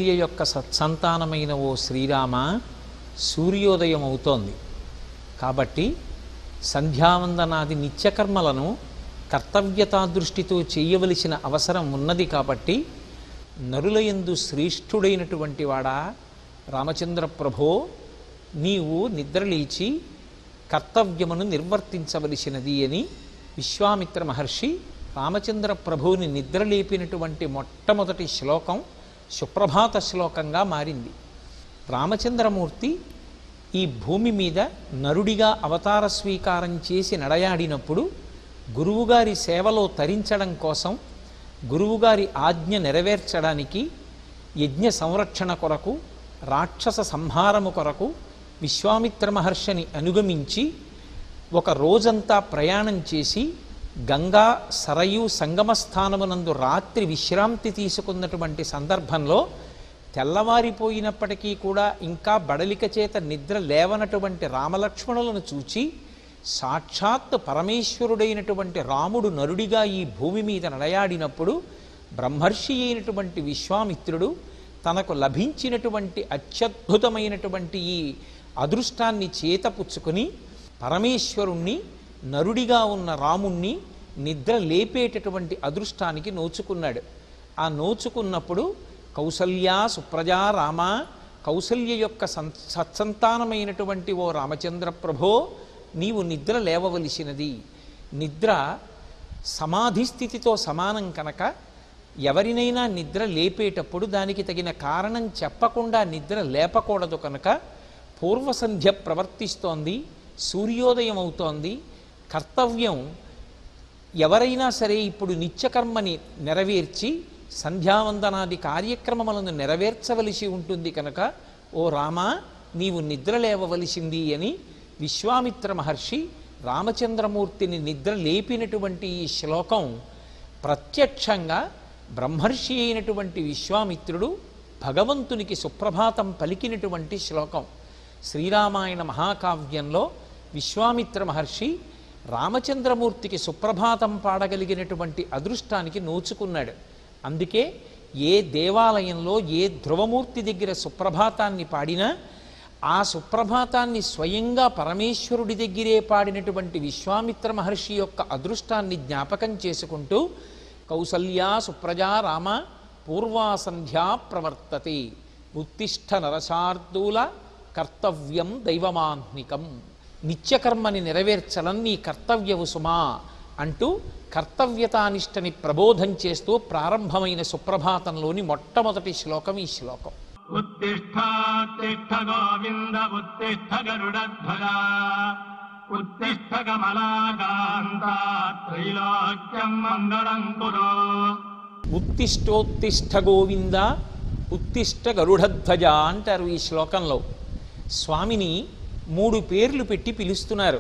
యొక్క సత్సంతానమైన ఓ శ్రీరామ, సూర్యోదయం అవుతోంది కాబట్టి సంధ్యావందనాది నిత్యకర్మలను కర్తవ్యతా దృష్టితో చేయవలసిన అవసరం ఉన్నది. కాబట్టి నరులయందు శ్రేష్ఠుడైనటువంటి వాడా రామచంద్ర ప్రభో, నీవు నిద్రలేచి కర్తవ్యమును నిర్వర్తించవలసినది అని విశ్వామిత్ర మహర్షి రామచంద్ర ప్రభువుని నిద్రలేపినటువంటి మొట్టమొదటి శ్లోకం సుప్రభాత శ్లోకంగా మారింది. రామచంద్రమూర్తి ఈ భూమి మీద నరుడిగా అవతార స్వీకారం చేసి నడయాడినప్పుడు గురువుగారి సేవలో తరించడం కోసం, గురువుగారి ఆజ్ఞ నెరవేర్చడానికి, యజ్ఞ సంరక్షణ కొరకు, రాక్షస సంహారము కొరకు విశ్వామిత్ర మహర్షిని అనుగమించి ఒక రోజంతా ప్రయాణం చేసి గంగా సరయు సంగమస్థానమునందు రాత్రి విశ్రాంతి తీసుకున్నటువంటి సందర్భంలో తెల్లవారిపోయినప్పటికీ కూడా ఇంకా బడలిక చేత నిద్ర లేవనటువంటి రామలక్ష్మణులను చూచి సాక్షాత్ పరమేశ్వరుడైనటువంటి రాముడు నరుడిగా ఈ భూమి మీద నడయాడినప్పుడు బ్రహ్మర్షి అయినటువంటి విశ్వామిత్రుడు తనకు లభించినటువంటి అత్యద్భుతమైనటువంటి ఈ అదృష్టాన్ని చేతపుచ్చుకొని పరమేశ్వరుణ్ణి, నరుడిగా ఉన్న రాముణ్ణి నిద్ర లేపేటటువంటి అదృష్టానికి నోచుకున్నాడు. ఆ నోచుకున్నప్పుడు కౌసల్యా సుప్రజా రామ, కౌసల్య యొక్క సత్సంతానమైనటువంటి ఓ రామచంద్ర ప్రభో, నీవు నిద్ర లేవవలసినది. నిద్ర సమాధి స్థితితో సమానం కనుక ఎవరినైనా నిద్ర లేపేటప్పుడు దానికి తగిన కారణం చెప్పకుండా నిద్ర లేపకూడదు. కనుక పూర్వసంధ్య ప్రవర్తిస్తోంది, సూర్యోదయం అవుతోంది. కర్తవ్యం ఎవరైనా సరే ఇప్పుడు నిత్యకర్మని నెరవేర్చి సంధ్యావందనాది కార్యక్రమములను నెరవేర్చవలసి ఉంటుంది. కనుక ఓ రామా, నీవు నిద్ర లేవవలసింది అని విశ్వామిత్ర మహర్షి రామచంద్రమూర్తిని నిద్ర లేపినటువంటి ఈ శ్లోకం ప్రత్యక్షంగా బ్రహ్మర్షి అయినటువంటి విశ్వామిత్రుడు భగవంతునికి సుప్రభాతం పలికినటువంటి శ్లోకం. శ్రీరామాయణ మహాకావ్యంలో విశ్వామిత్ర మహర్షి రామచంద్రమూర్తికి సుప్రభాతం పాడగలిగినటువంటి అదృష్టానికి నోచుకున్నాడు. అందుకే ఏ దేవాలయంలో ఏ ధ్రువమూర్తి దగ్గర సుప్రభాతాన్ని పాడినా ఆ సుప్రభాతాన్ని స్వయంగా పరమేశ్వరుడి దగ్గరే పాడినటువంటి విశ్వామిత్ర మహర్షి యొక్క అదృష్టాన్ని జ్ఞాపకం చేసుకుంటూ కౌసల్యా సుప్రజా రామ పూర్వాసంధ్యా ప్రవర్తతే ఉత్తిష్ఠ నరశార్దూల కర్తవ్యం దైవమాహ్నికం. నిత్యకర్మని నెరవేర్చడం నీ కర్తవ్యవు సుమా అంటూ కర్తవ్యతానిష్టని ప్రబోధం చేస్తూ ప్రారంభమైన సుప్రభాతంలోని మొట్టమొదటి శ్లోకం ఈ శ్లోకం. ఉత్తిష్ఠాత్తిష్ఠ గోవింద ఉత్తిష్ఠ గరుడధ్వజ ఉత్తిష్ఠ కమలాకాంత త్రైలోక్యం మంగళం కురు. ఉత్తిష్టోత్తిష్ఠ గోవింద ఉత్తిష్ఠ గరుడధ్వజ అంటారు ఈ శ్లోకంలో. స్వామిని 3 పేర్లు పెట్టి పిలుస్తున్నారు.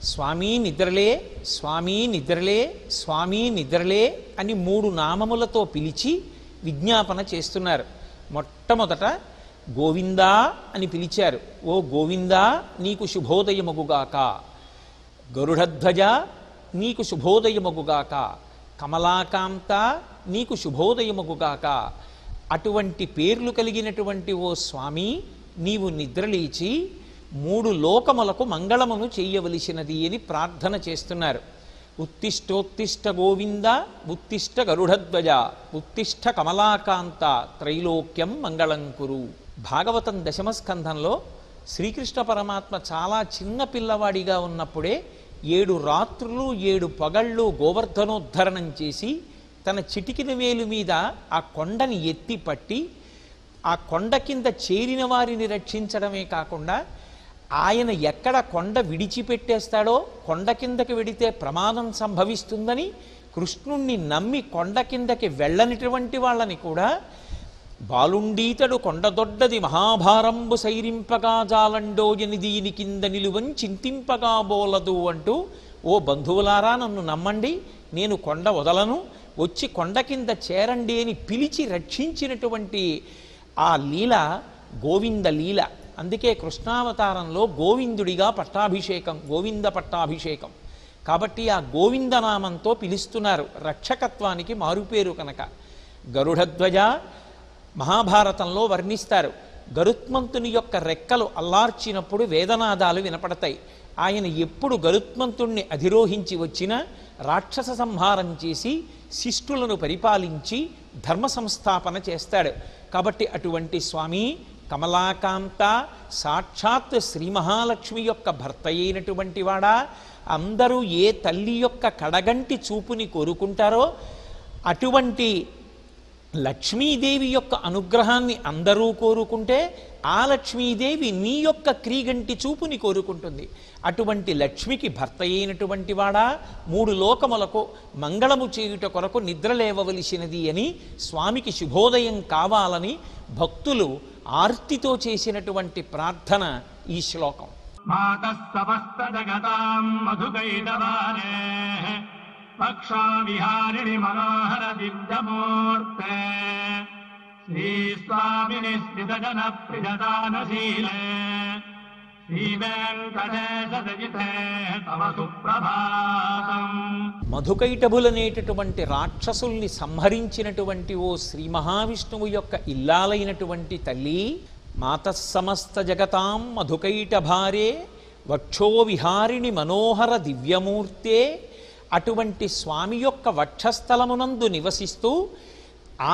స్వామి నిద్రలే, స్వామి నిద్రలే, స్వామి నిద్రలే అని 3 నామములతో పిలిచి విజ్ఞాపన చేస్తున్నారు. మొట్టమొదట గోవిందా అని పిలిచారు. ఓ గోవిందా, నీకు శుభోదయమగుగాక. గరుడధ్వజ, నీకు శుభోదయమగుగాక. కమలాకాంత, నీకు శుభోదయమగుగాక. అటువంటి పేర్లు కలిగినటువంటి ఓ స్వామి, నీవు నిద్రలేచి 3 లోకములకు మంగళమును చేయవలసినది అని ప్రార్థన చేస్తున్నారు. ఉత్తిష్టోత్తిష్ట గోవింద ఉత్తిష్ట గరుడధ్వజ ఉత్తిష్ట కమలాకాంత త్రైలోక్యం మంగళం కురు. భాగవతం దశమస్కంధంలో శ్రీకృష్ణ పరమాత్మ చాలా చిన్న పిల్లవాడిగా ఉన్నప్పుడే 7 రాత్రులు 7 పగళ్ళు గోవర్ధనోద్ధరణం చేసి తన చిటికిన వేలు మీద ఆ కొండని ఎత్తి పట్టి ఆ కొండ కింద చేరిన వారిని రక్షించడమే కాకుండా ఆయన ఎక్కడ కొండ విడిచిపెట్టేస్తాడో, కొండ కిందకి వెడితే ప్రమాదం సంభవిస్తుందని కృష్ణుణ్ణి నమ్మి కొండ కిందకి వెళ్ళనిటువంటి వాళ్ళని కూడా బాలుండీతడు కొండదొడ్డది మహాభారంబు సైరింపగా జాలండోయని దీని కింద నిలువని చింతింపగా బోలదు అంటూ, ఓ బంధువులారా నన్ను నమ్మండి, నేను కొండ వదలను, వచ్చి కొండ కింద చేరండి అని పిలిచి రక్షించినటువంటి ఆ లీల గోవింద లీల. అందుకే కృష్ణావతారంలో గోవిందుడిగా పట్టాభిషేకం, గోవింద పట్టాభిషేకం. కాబట్టి ఆ గోవిందనామంతో పిలుస్తున్నారు, రక్షకత్వానికి మారుపేరు కనుక. గరుడధ్వజ, మహాభారతంలో వర్ణిస్తారు. గరుత్మంతుని యొక్క రెక్కలు అల్లార్చినప్పుడు వేదనాదాలు వినపడతాయి. ఆయన ఎప్పుడు గరుత్మంతుణ్ణి అధిరోహించి వచ్చినా రాక్షస సంహారం చేసి శిష్టులను పరిపాలించి ధర్మ సంస్థాపన చేస్తాడు. కాబట్టి అటువంటి స్వామి కమలాకాంత సాక్షాత్ శ్రీ మహాలక్ష్మి యొక్క భర్త అయినటువంటి వాడా, అందరూ ఏ తల్లి యొక్క కడగంటి చూపుని కోరుకుంటారో అటువంటి లక్ష్మీదేవి యొక్క అనుగ్రహాన్ని అందరూ కోరుకుంటే ఆ లక్ష్మీదేవి నీ యొక్క క్రీగంటి చూపుని కోరుకుంటుంది. అటువంటి లక్ష్మికి భర్త అయినటువంటి వాడా, 3 లోకములకు మంగళము చేయుట కొరకు నిద్రలేవవలసినది అని స్వామికి శుభోదయం కావాలని భక్తులు ఆర్తితో చేసినటువంటి ప్రార్థన ఈ శ్లోకం. మాతః సమస్త జగతాం మధుకైటవానే పక్షా విహారిణి మనోహర దివ్యమూర్తే శ్రీ స్వామిని స్థితజన ప్రియదానశీలే శ్రీ వెంకటేశ దయితే తవ సుప్రభాతం. మధుకైటభులనేటటువంటి రాక్షసుల్ని సంహరించినటువంటి ఓ శ్రీ మహావిష్ణువు యొక్క ఇల్లాలైనటువంటి తల్లి, మాతః సమస్త జగతాం మధుకైటభారే వక్షో విహారిణి మనోహర దివ్యమూర్తే, అటువంటి స్వామి యొక్క వక్షస్థలమునందు నివసిస్తూ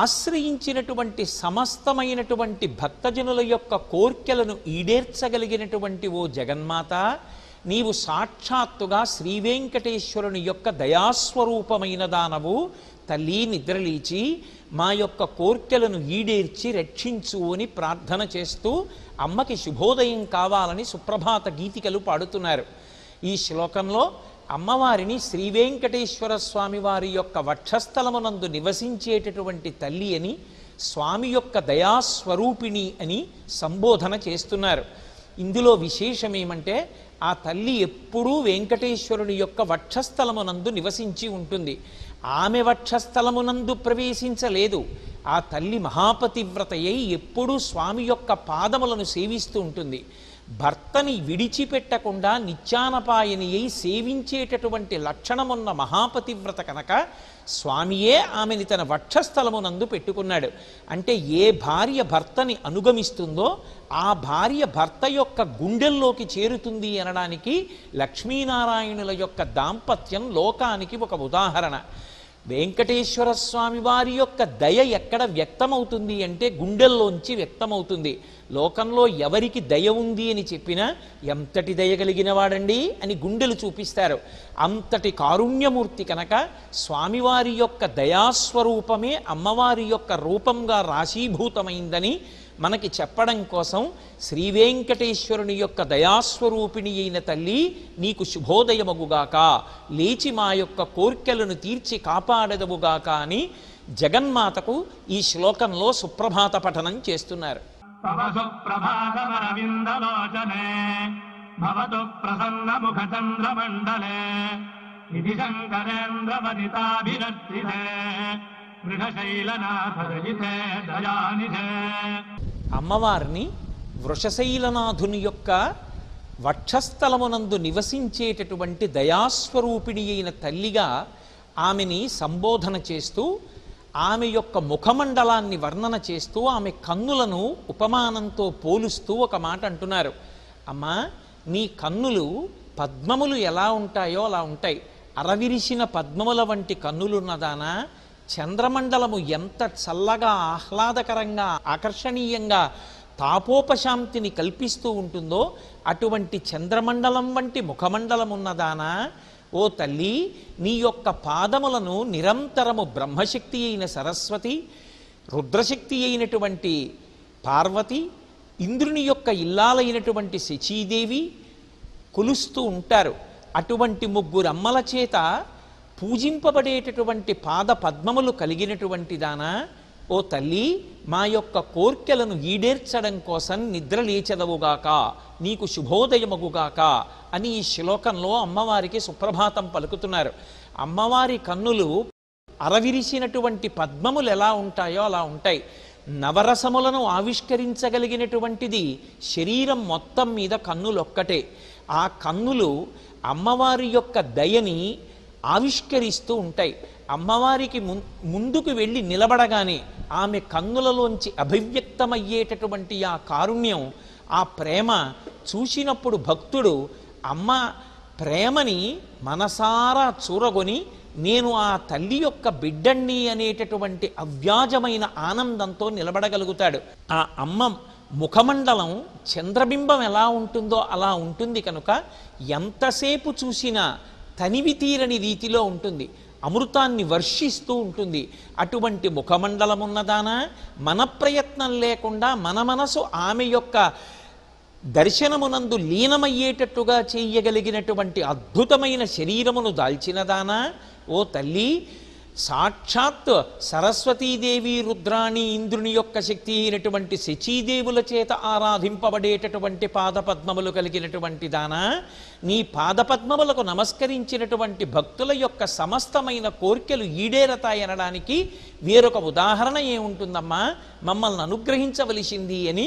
ఆశ్రయించినటువంటి సమస్తమైనటువంటి భక్తజనుల యొక్క కోర్కెలను ఈడేర్చగలిగినటువంటి ఓ జగన్మాత, నీవు సాక్షాత్తుగా శ్రీవేంకటేశ్వరుని యొక్క దయాస్వరూపమైన దానవు. తల్లి నిద్రలేచి మా యొక్క కోర్కెలను ఈడేర్చి రక్షించు అని ప్రార్థన చేస్తూ అమ్మకి శుభోదయం కావాలని సుప్రభాత గీతికలు పాడుతున్నారు. ఈ శ్లోకంలో అమ్మవారిని శ్రీవేంకటేశ్వర స్వామి వారి యొక్క వక్షస్థలమునందు నివసించేటటువంటి తల్లి అని, స్వామి యొక్క దయాస్వరూపిణి అని సంబోధన చేస్తున్నారు. ఇందులో విశేషమేమంటే ఆ తల్లి ఎప్పుడూ వెంకటేశ్వరుని యొక్క వక్షస్థలమునందు నివసించి ఉంటుంది. ఆమె వక్షస్థలమునందు ప్రవేశించలేదు. ఆ తల్లి మహాపతివ్రతయ్యి ఎప్పుడూ స్వామి యొక్క పాదములను సేవిస్తూ ఉంటుంది. భర్తని విడిచిపెట్టకుండా నిత్యానపాయని అయి సేవించేటటువంటి లక్షణమున్న మహాపతివ్రత కనుక స్వామియే ఆమెని తన వక్షస్థలమునందు పెట్టుకున్నాడు. అంటే ఏ భార్య భర్తని అనుగమిస్తుందో ఆ భార్య భర్త యొక్క గుండెల్లోకి చేరుతుంది అనడానికి లక్ష్మీనారాయణుల యొక్క దాంపత్యం లోకానికి ఒక ఉదాహరణ. వెంకటేశ్వర స్వామి వారి యొక్క దయ ఎక్కడ వ్యక్తమవుతుంది అంటే గుండెల్లోంచి వ్యక్తమవుతుంది. లోకంలో ఎవరికి దయ ఉంది అని చెప్పినా ఎంతటి దయ కలిగిన వాడండి అని గుండెలు చూపిస్తారు. అంతటి కారుణ్యమూర్తి కనుక స్వామివారి యొక్క దయాస్వరూపమే అమ్మవారి యొక్క రూపంగా రాశీభూతమైందని మనకి చెప్పడం కోసం శ్రీవేంకటేశ్వరుని యొక్క దయాస్వరూపిణి అయిన తల్లి నీకు శుభోదయమగుగాక, లేచి మా యొక్క కోర్కెలను తీర్చి కాపాడదవుగాక అని జగన్మాతకు ఈ శ్లోకంలో సుప్రభాత పఠనం చేస్తున్నారు. తవ సుప్రభాతమరవిందలోచనే భవతు ప్రసన్న ముఖ చంద్రమండలే ఇది శంకరేంద్రవనితాభిరర్చితే వృషశైలనాథరహితే దయానిధే. అమ్మవారిని వృషశైలనాథుని యొక్క వక్షస్థలమునందు నివసించేటటువంటి దయాస్వరూపిణి అయిన తల్లిగా ఆమెని సంబోధన చేస్తూ ఆమె యొక్క ముఖమండలాన్ని వర్ణన చేస్తూ ఆమె కన్నులను ఉపమానంతో పోలుస్తూ ఒక మాట అంటున్నారు. అమ్మా, నీ కన్నులు పద్మములు ఎలా ఉంటాయో అలా ఉంటాయి. అరవిరిసిన పద్మముల వంటి కన్నులున్నదానా, చంద్రమండలము ఎంత చల్లగా ఆహ్లాదకరంగా ఆకర్షణీయంగా తాపోపశాంతిని కల్పిస్తూ ఉంటుందో అటువంటి చంద్రమండలం వంటి ముఖమండలం ఉన్నదానా, ఓ తల్లి, నీ యొక్క పాదములను నిరంతరము బ్రహ్మశక్తి అయిన సరస్వతి, రుద్రశక్తి అయినటువంటి పార్వతి, ఇంద్రుని యొక్క ఇల్లాలైనటువంటి శచీదేవి కొలుస్తూ ఉంటారు. అటువంటి ముగ్గురు అమ్మల చేత పూజింపబడేటటువంటి పాద పద్మములు కలిగినటువంటి దానా, ఓ తల్లి, మా యొక్క కోర్కెలను ఈడేర్చడం కోసం నిద్రలేచెదవుగాక, నీకు శుభోదయమగుగాక అని ఈ శ్లోకంలో అమ్మవారికి సుప్రభాతం పలుకుతున్నారు. అమ్మవారి కన్నులు అరవిరిసినటువంటి పద్మములు ఎలా ఉంటాయో అలా ఉంటాయి. నవరసములను ఆవిష్కరించగలిగినటువంటిది శరీరం మొత్తం మీద కన్నులొక్కటే. ఆ కన్నులు అమ్మవారి యొక్క దయని ఆవిష్కరిస్తూ ఉంటాయి. అమ్మవారికి ముందుకు వెళ్ళి నిలబడగానే ఆమె కన్నులలోంచి అభివ్యక్తమయ్యేటటువంటి ఆ కారుణ్యం, ఆ ప్రేమ చూసినప్పుడు భక్తుడు అమ్మ ప్రేమని మనసారా చూరగొని నేను ఆ తల్లి యొక్క బిడ్డణ్ణి అనేటటువంటి అవ్యాజమైన ఆనందంతో నిలబడగలుగుతాడు. ఆ అమ్మ ముఖమండలం చంద్రబింబం ఎలా ఉంటుందో అలా ఉంటుంది కనుక ఎంతసేపు చూసినా తనివి తీరని రీతిలో ఉంటుంది, అమృతాన్ని వర్షిస్తూ ఉంటుంది. అటువంటి ముఖమండలం ఉన్నదానా మన ప్రయత్నం లేకుండా మన మనసు ఆమె యొక్క దర్శనమునందు లీనమయ్యేటట్టుగా చేయగలిగినటువంటి అద్భుతమైన శరీరమును దాల్చినదానా, ఓ తల్లి సాక్షాత్ సరస్వతీదేవి రుద్రాణి ఇంద్రుని యొక్క శక్తి అయినటువంటి శచీదేవుల చేత ఆరాధింపబడేటటువంటి పాదపద్మములు కలిగినటువంటి దానా, నీ పాదపద్మములకు నమస్కరించినటువంటి భక్తుల యొక్క సమస్తమైన కోర్కెలు ఈడేరతాయనడానికి వేరొక ఉదాహరణ ఏముంటుందమ్మా, మమ్మల్ని అనుగ్రహించవలసింది అని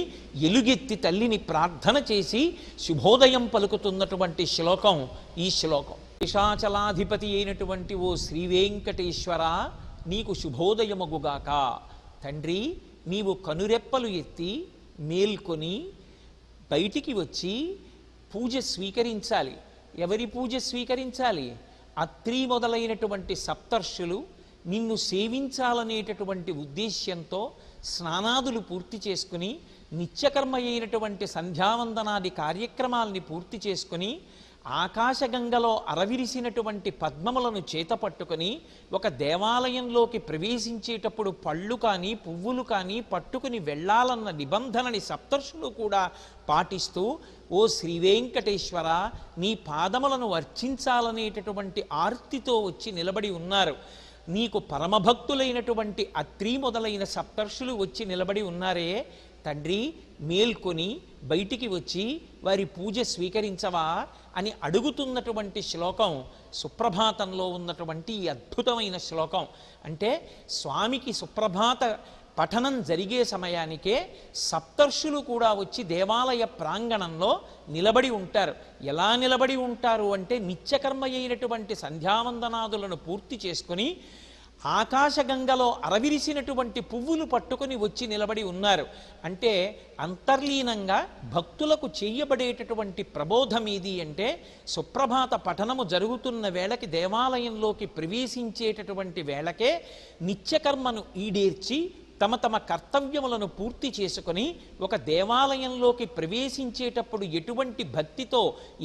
ఎలుగెత్తి తల్లిని ప్రార్థన చేసి శుభోదయం పలుకుతున్నటువంటి శ్లోకం ఈ శ్లోకం. శేషాచలాధిపతి అయినటువంటి ఓ శ్రీవేంకటేశ్వర, నీకు శుభోదయమగుగాక. తండ్రి, నీవు కనురెప్పలు ఎత్తి మేల్కొని బయటికి వచ్చి పూజ స్వీకరించాలి. ఎవరి పూజ స్వీకరించాలి? అత్రి మొదలైనటువంటి సప్తర్షులు నిన్ను సేవించాలనేటటువంటి ఉద్దేశ్యంతో స్నానాదులు పూర్తి చేసుకుని నిత్యకర్మ అయినటువంటి సంధ్యావందనాది కార్యక్రమాల్ని పూర్తి చేసుకుని ఆకాశగంగలో అరవిరిసినటువంటి పద్మములను చేతపట్టుకొని ఒక దేవాలయంలోకి ప్రవేశించేటప్పుడు పళ్ళు కానీ పువ్వులు కానీ పట్టుకుని వెళ్ళాలన్న నిబంధనని సప్తర్షులు కూడా పాటిస్తూ, ఓ శ్రీవేంకటేశ్వర, నీ పాదములను అర్చించాలనేటటువంటి ఆర్తితో వచ్చి నిలబడి ఉన్నారు. నీకు పరమభక్తులైనటువంటి అత్రి మొదలైన సప్తర్షులు వచ్చి నిలబడి ఉన్నారే, తండ్రి మేల్కొని బయటికి వచ్చి వారి పూజ స్వీకరించవా అని అడుగుతున్నటువంటి శ్లోకం సుప్రభాతంలో ఉన్నటువంటి ఈ అద్భుతమైన శ్లోకం. అంటే స్వామికి సుప్రభాత పఠనం జరిగే సమయానికే సప్తర్షులు కూడా వచ్చి దేవాలయ ప్రాంగణంలో నిలబడి ఉంటారు. ఎలా నిలబడి ఉంటారు అంటే నిత్యకర్మ అయినటువంటి సంధ్యావందనాదులను పూర్తి చేసుకుని ఆకాశగంగలో అరవిరిసినటువంటి పువ్వులు పట్టుకొని వచ్చి నిలబడి ఉన్నారు. అంటే అంతర్లీనంగా భక్తులకు చేయబడేటటువంటి ప్రబోధం ఏది అంటే, సుప్రభాత పఠనము జరుగుతున్న వేళకి దేవాలయంలోకి ప్రవేశించేటటువంటి వేళకే నిత్యకర్మను ఈడేర్చి తమ తమ కర్తవ్యములను పూర్తి చేసుకొని ఒక దేవాలయంలోకి ప్రవేశించేటప్పుడు ఎటువంటి భక్తితో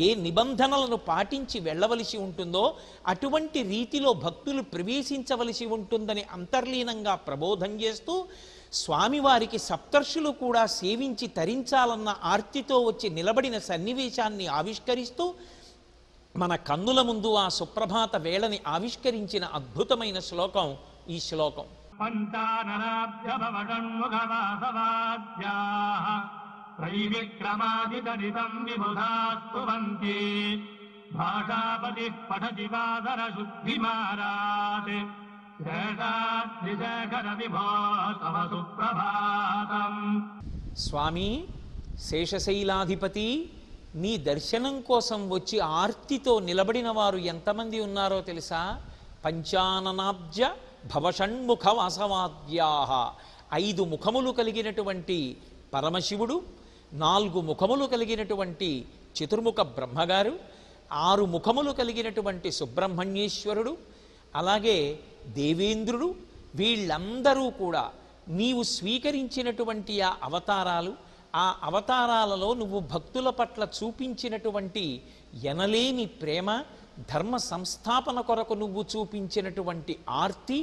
ఏ నిబంధనలను పాటించి వెళ్ళవలసి ఉంటుందో అటువంటి రీతిలో భక్తులు ప్రవేశించవలసి ఉంటుందని అంతర్లీనంగా ప్రబోధం చేస్తూ, స్వామివారికి సప్తర్షులు కూడా సేవించి తరించాలన్న ఆర్తితో వచ్చి నిలబడిన సన్నివేశాన్ని ఆవిష్కరిస్తూ మన కన్నుల ముందు ఆ సుప్రభాత వేళని ఆవిష్కరించిన అద్భుతమైన శ్లోకం ఈ శ్లోకం. పంచాననాభ్యమవషణ్ముఖవాసవాద్యాః త్రైవిక్రమాదిదరితం విబుధాస్తువంతి భాషాపతిః పఠతి వాదరశుద్ధిమారాత్ శేషాద్రిశేఖర విభో తవ సుప్రభాతం. స్వామి శేషశైలాధిపతి, నీ దర్శనం కోసం వచ్చి ఆర్తితో నిలబడిన వారు ఎంతమంది ఉన్నారో తెలుసా? పంచాననాబ్జ భవషణ్ముఖ వాసవాద్యాః. 5 ముఖములు కలిగినటువంటి పరమశివుడు, 4 ముఖములు కలిగినటువంటి చతుర్ముఖ బ్రహ్మగారు, 6 ముఖములు కలిగినటువంటి సుబ్రహ్మణ్యేశ్వరుడు, అలాగే దేవేంద్రుడు, వీళ్ళందరూ కూడా నీవు స్వీకరించినటువంటి ఆ అవతారాలు, ఆ అవతారాలలో నువ్వు భక్తుల పట్ల చూపించినటువంటి ఎనలేని ప్రేమ, ధర్మ సంస్థాపన కొరకు నువ్వు చూపించినటువంటి ఆర్తి,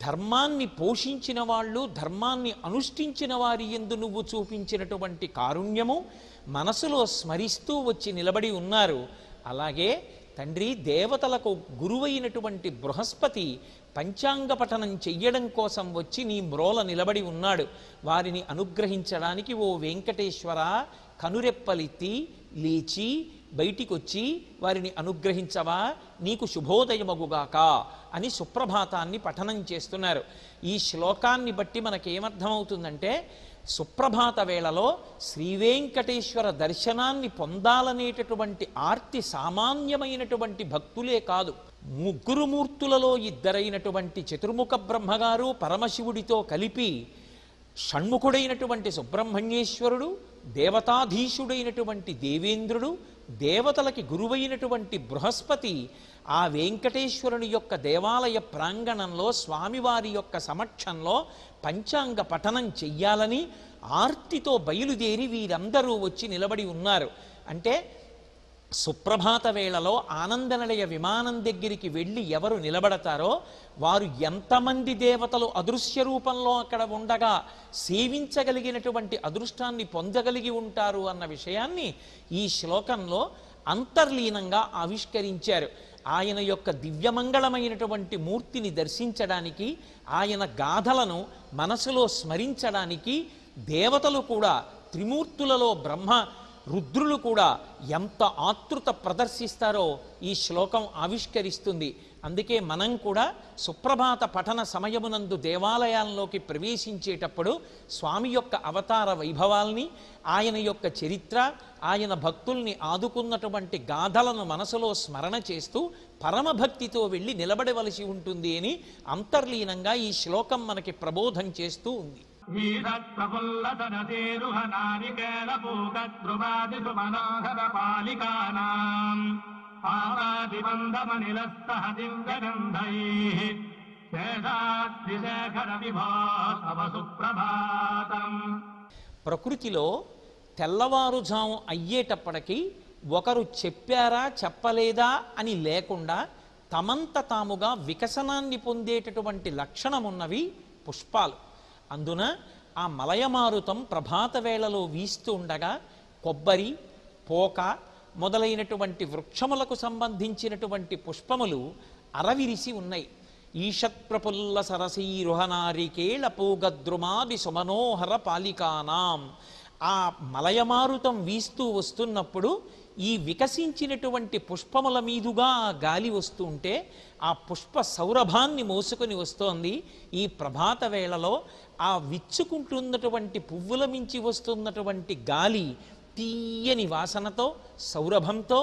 ధర్మాన్ని పోషించిన వాళ్ళు, ధర్మాన్ని అనుష్ఠించిన వారి యందు నువ్వు చూపించినటువంటి కారుణ్యము మనసులో స్మరిస్తూ వచ్చి నిలబడి ఉన్నారు. అలాగే తండ్రి, దేవతలకు గురువైనటువంటి బృహస్పతి పంచాంగ పఠనం చెయ్యడం కోసం వచ్చి నీ మ్రోల నిలబడి ఉన్నాడు. వారిని అనుగ్రహించడానికి ఓ వెంకటేశ్వర కనురెప్పలెత్తి లేచి బయటికొచ్చి వారిని అనుగ్రహించవా, నీకు శుభోదయమగుగాక అని సుప్రభాతాన్ని పఠనం చేస్తున్నారు. ఈ శ్లోకాన్ని బట్టి మనకేమర్థమవుతుందంటే, సుప్రభాత వేళలో శ్రీవేంకటేశ్వర దర్శనాన్ని పొందాలనేటటువంటి ఆర్తి సామాన్యమైనటువంటి భక్తులే కాదు, ముగ్గురు మూర్తులలో ఇద్దరైనటువంటి చతుర్ముఖ బ్రహ్మగారు పరమశివుడితో కలిపి షణ్ముఖుడైనటువంటి సుబ్రహ్మణ్యేశ్వరుడు, దేవతాధీశుడైనటువంటి దేవేంద్రుడు, దేవతలకి గురువైనటువంటి బృహస్పతి ఆ వెంకటేశ్వరుని యొక్క దేవాలయ ప్రాంగణంలో స్వామివారి యొక్క సమక్షంలో పంచాంగ పఠనం చెయ్యాలని ఆర్తితో బయలుదేరి వీరందరూ వచ్చి నిలబడి ఉన్నారు. అంటే సుప్రభాత వేళలో ఆనందనిలయ విమానం దగ్గరికి వెళ్ళి ఎవరు నిలబడతారో వారు ఎంతమంది దేవతలు అదృశ్య రూపంలో అక్కడ ఉండగా సేవించగలిగినటువంటి అదృష్టాన్ని పొందగలిగి ఉంటారు అన్న విషయాన్ని ఈ శ్లోకంలో అంతర్లీనంగా ఆవిష్కరించారు. ఆయన యొక్క దివ్యమంగళమైనటువంటి మూర్తిని దర్శించడానికి, ఆయన గాథలను మనసులో స్మరించడానికి దేవతలు కూడా, త్రిమూర్తులలో బ్రహ్మ రుద్రులు కూడా ఎంత ఆతృత ప్రదర్శిస్తారో ఈ శ్లోకం ఆవిష్కరిస్తుంది. అందుకే మనం కూడా సుప్రభాత పఠన సమయమునందు దేవాలయాల్లోకి ప్రవేశించేటప్పుడు స్వామి యొక్క అవతార వైభవాల్ని, ఆయన యొక్క చరిత్ర, ఆయన భక్తుల్ని ఆదుకున్నటువంటి గాథలను మనసులో స్మరణ చేస్తూ పరమభక్తితో వెళ్ళి నిలబడవలసి ఉంటుంది అని అంతర్లీనంగా ఈ శ్లోకం మనకి ప్రబోధం చేస్తూ ఉంది. వీరత్ప్రఫుల్లతనతేరుహనారికేళపూగద్రుమాదిషు మనోహరపాలికానాం ఆవాదిబంధమనిలస్తః దివ్యగంధైః శేషాద్రిశేఖర విభో తవ సుప్రభాతం. ప్రకృతిలో తెల్లవారుజాము అయ్యేటప్పటికీ ఒకరు చెప్పారా చెప్పలేదా అని లేకుండా తమంత తాముగా వికసనాన్ని పొందేటటువంటి లక్షణమున్నవి పుష్పాలు. అందున ఆ మలయమారుతం ప్రభాత వేళలో వీస్తూ ఉండగా కొబ్బరి, పోక మొదలైనటువంటి వృక్షములకు సంబంధించినటువంటి పుష్పములు అరవిరిసి ఉన్నాయి. ఈషత్ప్రఫుల్ల సరసీరుహనారికేళ పూగద్రుమాది సుమనోహర పాలికానాం. ఆ మలయమారుతం వీస్తూ వస్తున్నప్పుడు ఈ వికసించినటువంటి పుష్పముల మీదుగా ఆ గాలి వస్తూ ఉంటే ఆ పుష్ప సౌరభాన్ని మోసుకొని వస్తోంది. ఈ ప్రభాత వేళలో ఆ విచ్చుకుంటున్నటువంటి పువ్వుల మించి వస్తున్నటువంటి గాలి తీయని వాసనతో, సౌరభంతో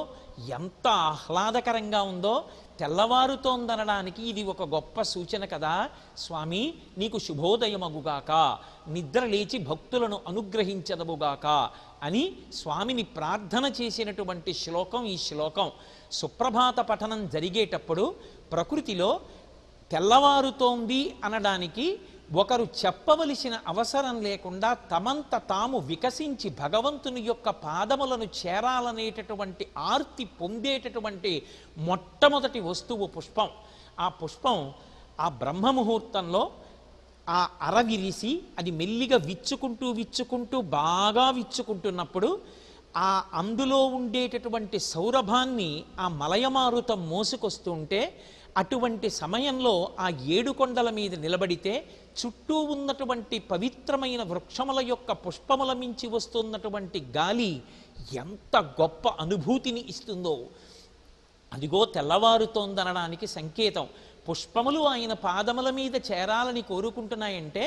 ఎంత ఆహ్లాదకరంగా ఉందో తెల్లవారుతోందనడానికి ఇది ఒక గొప్ప సూచన కదా. స్వామి నీకు శుభోదయమగుగాక, నిద్ర లేచి భక్తులను అనుగ్రహించదవుగాక అని స్వామిని ప్రార్థన చేసినటువంటి శ్లోకం ఈ శ్లోకం. సుప్రభాత పఠనం జరిగేటప్పుడు ప్రకృతిలో తెల్లవారుతోంది అనడానికి ఒకరు చెప్పవలసిన అవసరం లేకుండా తమంత తాము వికసించి భగవంతుని యొక్క పాదములను చేరాలనేటటువంటి ఆర్తి పొందేటటువంటి మొట్టమొదటి వస్తువు పుష్పం. ఆ పుష్పం ఆ బ్రహ్మముహూర్తంలో ఆ అరవిరిసి అది మెల్లిగా విచ్చుకుంటూ బాగా విచ్చుకుంటున్నప్పుడు ఆ అందులో ఉండేటటువంటి సౌరభాన్ని ఆ మలయమారుతం మోసుకొస్తుంటే అటువంటి సమయంలో ఆ ఏడుకొండల మీద నిలబడితే చుట్టూ ఉన్నటువంటి పవిత్రమైన వృక్షముల యొక్క పుష్పముల మించి వస్తున్నటువంటి గాలి ఎంత గొప్ప అనుభూతిని ఇస్తుందో అదిగో తెల్లవారుతోందనడానికి సంకేతం. పుష్పములు ఆయన పాదముల మీద చేరాలని కోరుకుంటున్నాయంటే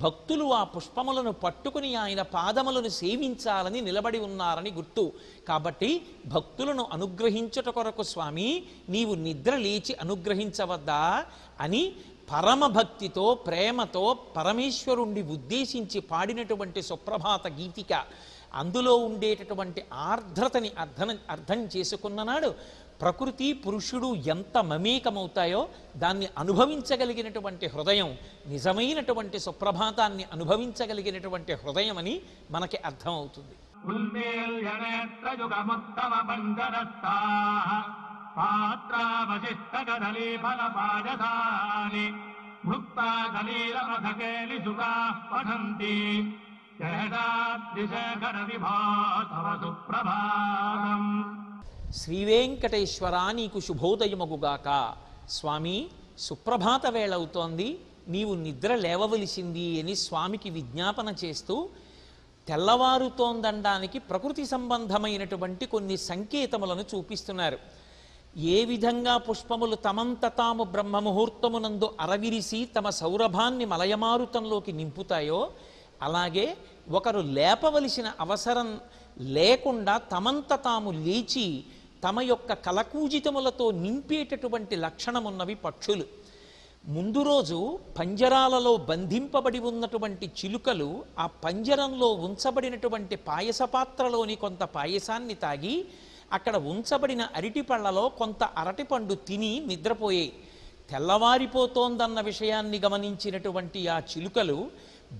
భక్తులు ఆ పుష్పములను పట్టుకుని ఆయన పాదములను సేవించాలని నిలబడి ఉన్నారని గుర్తు. కాబట్టి భక్తులను అనుగ్రహించుట కొరకు స్వామి నీవు నిద్ర లేచి అనుగ్రహించవద్దా అని పరమభక్తితో ప్రేమతో పరమేశ్వరుణ్ణి ఉద్దేశించి పాడినటువంటి సుప్రభాత గీతిక. అందులో ఉండేటటువంటి ఆర్ద్రతని అర్థం చేసుకున్ననాడు ప్రకృతి పురుషుడు ఎంత మమేకమవుతాయో దాన్ని అనుభవించగలిగినటువంటి హృదయం, నిజమైనటువంటి సుప్రభాతాన్ని అనుభవించగలిగినటువంటి హృదయం అని మనకి అర్థమవుతుంది. శ్రీవేంకటేశ్వర నీకు శుభోదయమగుగాక. స్వామి సుప్రభాత వేళవుతోంది, నీవు నిద్ర లేవవలసింది అని స్వామికి విజ్ఞాపన చేస్తూ తెల్లవారుతోందనడానికి ప్రకృతి సంబంధమైనటువంటి కొన్ని సంకేతములను చూపిస్తున్నారు. ఏ విధంగా పుష్పములు తమంత తాము బ్రహ్మముహూర్తమునందు అరవిరిసి తమ సౌరభాన్ని మలయమారుతంలోకి నింపుతాయో అలాగే ఒకరు లేపవలసిన అవసరం లేకుండా తమంత తాము లేచి తమ యొక్క కలకూజితములతో నింపేటటువంటి లక్షణమున్నవి పక్షులు. ముందు రోజు పంజరాలలో బంధింపబడి ఉన్నటువంటి చిలుకలు ఆ పంజరంలో ఉంచబడినటువంటి పాయస పాత్రలోని కొంత పాయసాన్ని తాగి అక్కడ ఉంచబడిన అరటిపళ్ళలో కొంత అరటిపండు తిని నిద్రపోయాయి. తెల్లవారిపోతోందన్న విషయాన్ని గమనించినటువంటి ఆ చిలుకలు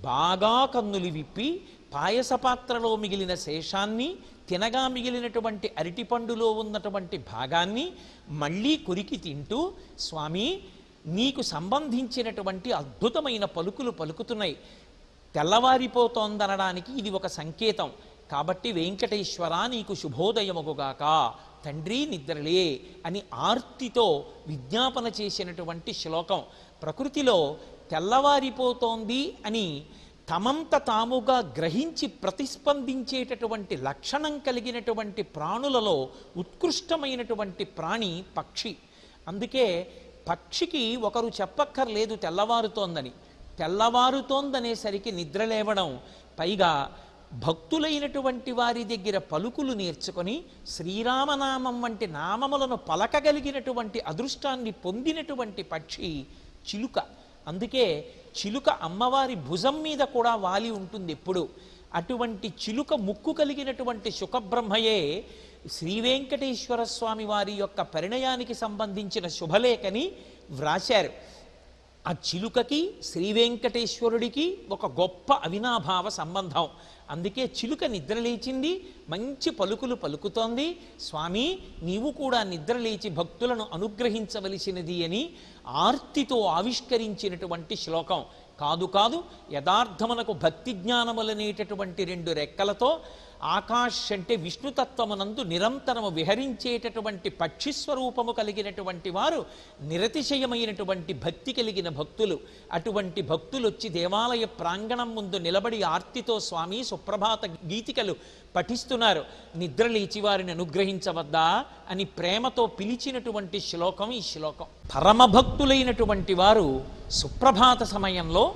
బాగా కన్నులు విప్పి పాయస పాత్రలో మిగిలిన శేషాన్ని, తినగా మిగిలినటువంటి అరటిపండులో ఉన్నటువంటి భాగాన్ని మళ్ళీ కొరికి తింటూ, స్వామి నీకు సంబంధించినటువంటి అద్భుతమైన పలుకులు పలుకుతున్నాయి, తెల్లవారిపోతోందనడానికి ఇది ఒక సంకేతం. కాబట్టి వెంకటేశ్వర నీకు శుభోదయముగాక, తండ్రి నిద్రలే అని ఆర్తితో విజ్ఞాపన చేసినటువంటి శ్లోకం. ప్రకృతిలో తెల్లవారిపోతోంది అని తమంత తాముగా గ్రహించి ప్రతిస్పందించేటటువంటి లక్షణం కలిగినటువంటి ప్రాణులలో ఉత్కృష్టమైనటువంటి ప్రాణి పక్షి. అందుకే పక్షికి ఒకరు చెప్పక్కర్లేదు తెల్లవారుతోందని. తెల్లవారుతోందనేసరికి నిద్రలేవడం, పైగా భక్తులైనటువంటి వారి దగ్గర పలుకులు నేర్చుకొని శ్రీరామనామం వంటి నామములను పలకగలిగినటువంటి అదృష్టాన్ని పొందినటువంటి పక్షి చిలుక. అందుకే చిలుక అమ్మవారి భుజం మీద కూడా వాలి ఉంటుంది ఎప్పుడు. అటువంటి చిలుక ముక్కు కలిగినటువంటి శుకబ్రహ్మయే శ్రీవేంకటేశ్వర స్వామి వారి యొక్క పరిణయానికి సంబంధించిన శుభలేఖని వ్రాశారు. ఆ చిలుకకి శ్రీవేంకటేశ్వరుడికి ఒక గొప్ప అవినాభావ సంబంధం. అందుకే చిలుక నిద్రలేచింది, మంచి పలుకులు పలుకుతోంది, స్వామి నీవు కూడా నిద్రలేచి భక్తులను అనుగ్రహించవలసినది అని ఆర్తితో ఆవిష్కరించినటువంటి శ్లోకం. కాదు కాదు, యథార్థమునకు భక్తి జ్ఞానములనేటటువంటి రెండు రెక్కలతో ఆకాశ్ అంటే విష్ణుతత్వమునందు నిరంతరము విహరించేటటువంటి పక్షిస్వరూపము కలిగినటువంటి వారు నిరతిశయమైనటువంటి భక్తి కలిగిన భక్తులు. అటువంటి భక్తులు వచ్చి దేవాలయ ప్రాంగణం ముందు నిలబడి ఆర్తితో స్వామి సుప్రభాత గీతికలు పఠిస్తున్నారు. నిద్రలేచి వారిని అనుగ్రహించవద్దా అని ప్రేమతో పిలిచినటువంటి శ్లోకం ఈ శ్లోకం. పరమభక్తులైనటువంటి వారు సుప్రభాత సమయంలో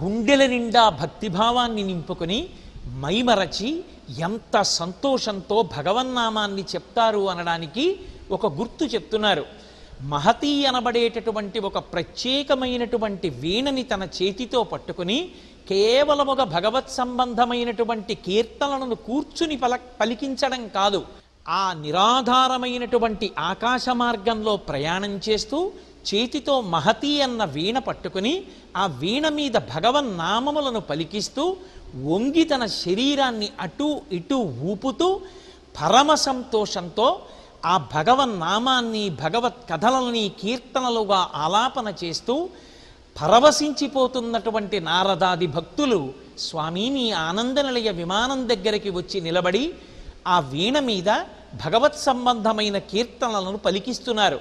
గుండెల నిండా భక్తిభావాన్ని నింపుకొని మైమరచి ఎంత సంతోషంతో భగవన్నామాన్ని చెప్తారు అనడానికి ఒక గుర్తు చెప్తున్నారు. మహతీ అనబడేటటువంటి ఒక ప్రత్యేకమైనటువంటి వీణని తన చేతితో పట్టుకుని కేవలముగా భగవత్ సంబంధమైనటువంటి కీర్తనలను కూర్చుని పలికించడం కాదు, ఆ నిరాధారమైనటువంటి ఆకాశ మార్గంలో ప్రయాణం చేస్తూ చేతితో మహతీ అన్న వీణ పట్టుకుని ఆ వీణ మీద భగవన్నామములను పలికిస్తూ వంగి తన శరీరాన్ని అటూ ఇటూ ఊపుతూ పరమ సంతోషంతో ఆ భగవన్నామాన్ని, భగవత్ కథలని కీర్తనలుగా ఆలాపన చేస్తూ పరవశించిపోతున్నటువంటి నారదాది భక్తులు స్వామి నీ ఆనందనిలయ విమానం దగ్గరికి వచ్చి నిలబడి ఆ వీణ మీద భగవత్ సంబంధమైన కీర్తనలను పలికిస్తున్నారు.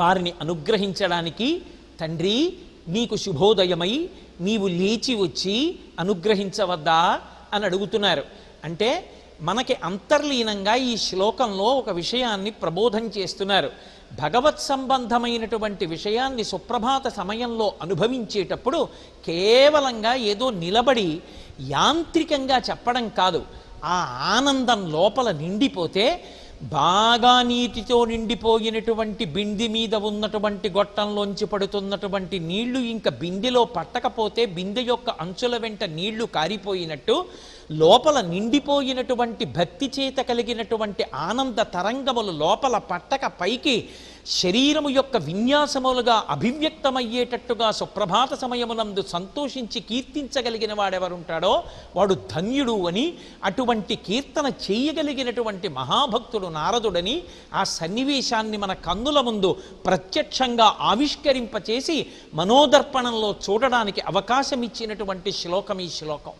వారిని అనుగ్రహించడానికి తండ్రి నీకు శుభోదయమై నీవు లేచి వచ్చి అనుగ్రహించవద్దా అని అడుగుతున్నారు. అంటే మనకి అంతర్లీనంగా ఈ శ్లోకంలో ఒక విషయాన్ని ప్రబోధం చేస్తున్నారు. భగవత్ సంబంధమైనటువంటి విషయాన్ని సుప్రభాత సమయంలో అనుభవించేటప్పుడు కేవలంగా ఏదో నిలబడి యాంత్రికంగా చెప్పడం కాదు, ఆ ఆనందం లోపల నిండిపోతే బాగా నీటితో నిండిపోయినటువంటి బింది మీద ఉన్నటువంటి గొట్టంలోంచి పడుతున్నటువంటి నీళ్లు ఇంకా బిందెలో పట్టకపోతే బిందె యొక్క అంచుల వెంట నీళ్లు కారిపోయినట్టు లోపల నిండిపోయినటువంటి భక్తి చేత కలిగినటువంటి ఆనంద తరంగములు లోపల పట్టక పైకి శరీరము యొక్క విన్యాసములుగా అభివ్యక్తమయ్యేటట్టుగా సుప్రభాత సమయమునందు సంతోషించి కీర్తించగలిగిన వాడెవరుంటాడో వాడు ధన్యుడు అని, అటువంటి కీర్తన చేయగలిగినటువంటి మహాభక్తుడు నారదుడని ఆ సన్నివేశాన్ని మన కన్నుల ముందు ప్రత్యక్షంగా ఆవిష్కరింపచేసి మనోదర్పణంలో చూడడానికి అవకాశం ఇచ్చినటువంటి శ్లోకం ఈ శ్లోకం.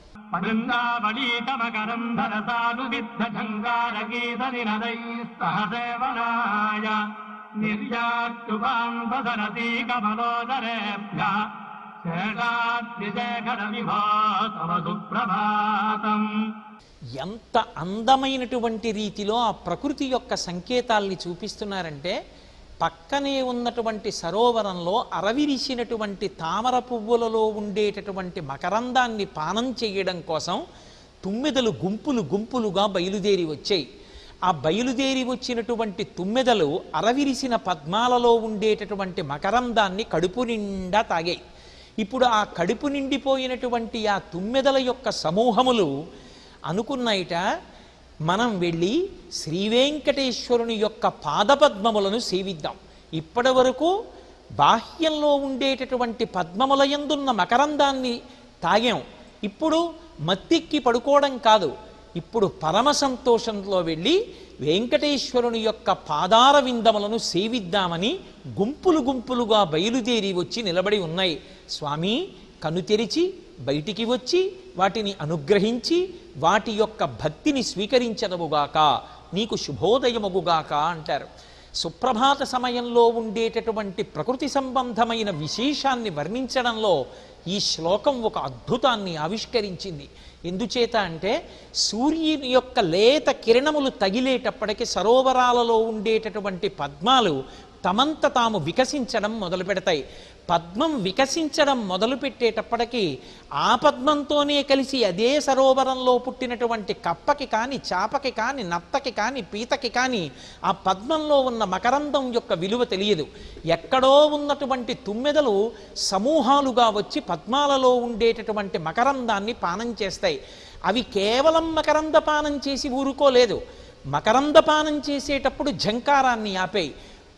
ఎంత అందమైనటువంటి రీతిలో ఆ ప్రకృతి యొక్క సంకేతాల్ని చూపిస్తున్నారంటే, పక్కనే ఉన్నటువంటి సరోవరంలో అరవిరిసినటువంటి తామర పువ్వులలో ఉండేటటువంటి మకరందాన్ని పానం చేయడం కోసం తుమ్మెదలు గుంపులు గుంపులుగా బయలుదేరి వచ్చాయి. ఆ బయలుదేరి వచ్చినటువంటి తుమ్మెదలు అరవిరిసిన పద్మాలలో ఉండేటటువంటి మకరందాన్ని కడుపు నిండా తాగాయి. ఇప్పుడు ఆ కడుపు నిండిపోయినటువంటి ఆ తుమ్మెదల యొక్క సమూహములు అనుకున్నాయిట, మనం వెళ్ళి శ్రీవేంకటేశ్వరుని యొక్క పాదపద్మములను సేవిద్దాం. ఇప్పటి వరకు బాహ్యంలో ఉండేటటువంటి పద్మముల యందున్న మకరందాన్ని తాగాం, ఇప్పుడు మత్తెక్కి పడుకోవడం కాదు, ఇప్పుడు పరమ సంతోషంలో వెళ్ళి వెంకటేశ్వరుని యొక్క పాదార విందములను సేవిద్దామని గుంపులు గుంపులుగా బయలుదేరి వచ్చి నిలబడి ఉన్నాయి. స్వామి కను తెరిచి బయటికి వచ్చి వాటిని అనుగ్రహించి వాటి యొక్క భక్తిని స్వీకరించదవుగాక, నీకు శుభోదయముగుగాక అంటారు. సుప్రభాత సమయంలో ఉండేటటువంటి ప్రకృతి సంబంధమైన విశేషాన్ని వర్ణించడంలో ఈ శ్లోకం ఒక అద్భుతాన్ని ఆవిష్కరించింది. ఎందుచేత అంటే సూర్యుని యొక్క లేత కిరణములు తగిలేటప్పటికి సరోవరాలలో ఉండేటటువంటి పద్మాలు తమంత తాము వికసించడం మొదలు పెడతాయి. పద్మం వికసించడం మొదలు పెట్టేటప్పటికీ ఆ పద్మంతోనే కలిసి అదే సరోవరంలో పుట్టినటువంటి కప్పకి కానీ, చాపకి కానీ, నత్తకి కానీ, పీతకి కానీ ఆ పద్మంలో ఉన్న మకరందం యొక్క విలువ తెలియదు. ఎక్కడో ఉన్నటువంటి తుమ్మెదలు సమూహాలుగా వచ్చి పద్మాలలో ఉండేటటువంటి మకరందాన్ని పానం చేస్తాయి. అవి కేవలం మకరంద పానం చేసి ఊరుకోలేదు, మకరంద పానం చేసేటప్పుడు ఝంకారాన్ని ఆపేయి.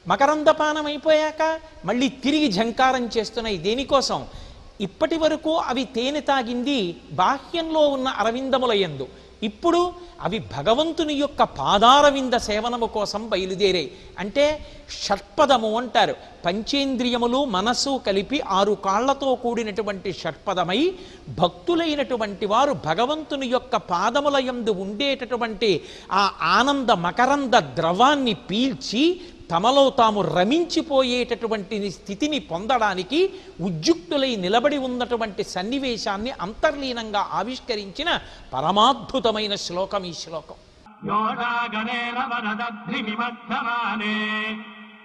మకరందపానం అయిపోయాక మళ్ళీ తిరిగి ఝంకారం చేస్తున్నాయి. దేనికోసం? ఇప్పటి వరకు అవి తేనె తాగింది బాహ్యంలో ఉన్న అరవిందముల యందు, ఇప్పుడు అవి భగవంతుని యొక్క పాదారవింద సేవనము కోసం బయలుదేరాయి. అంటే షట్పదము అంటారు. పంచేంద్రియములు మనస్సు కలిపి 6 కాళ్లతో కూడినటువంటి షట్పదమై భక్తులైనటువంటి వారు భగవంతుని యొక్క పాదముల యందు ఉండేటటువంటి ఆ ఆనంద మకరంద ద్రవాన్ని పీల్చి తమలో తాము రమించిపోయేటటువంటి స్థితిని పొందడానికి ఉద్యుక్తులై నిలబడి ఉన్నటువంటి సన్నివేశాన్ని అంతర్లీనంగా ఆవిష్కరించిన పరమాద్భుతమైన శ్లోకం ఈ శ్లోకం. యోగాగణేన వరదద్రిమిమధ్యమానే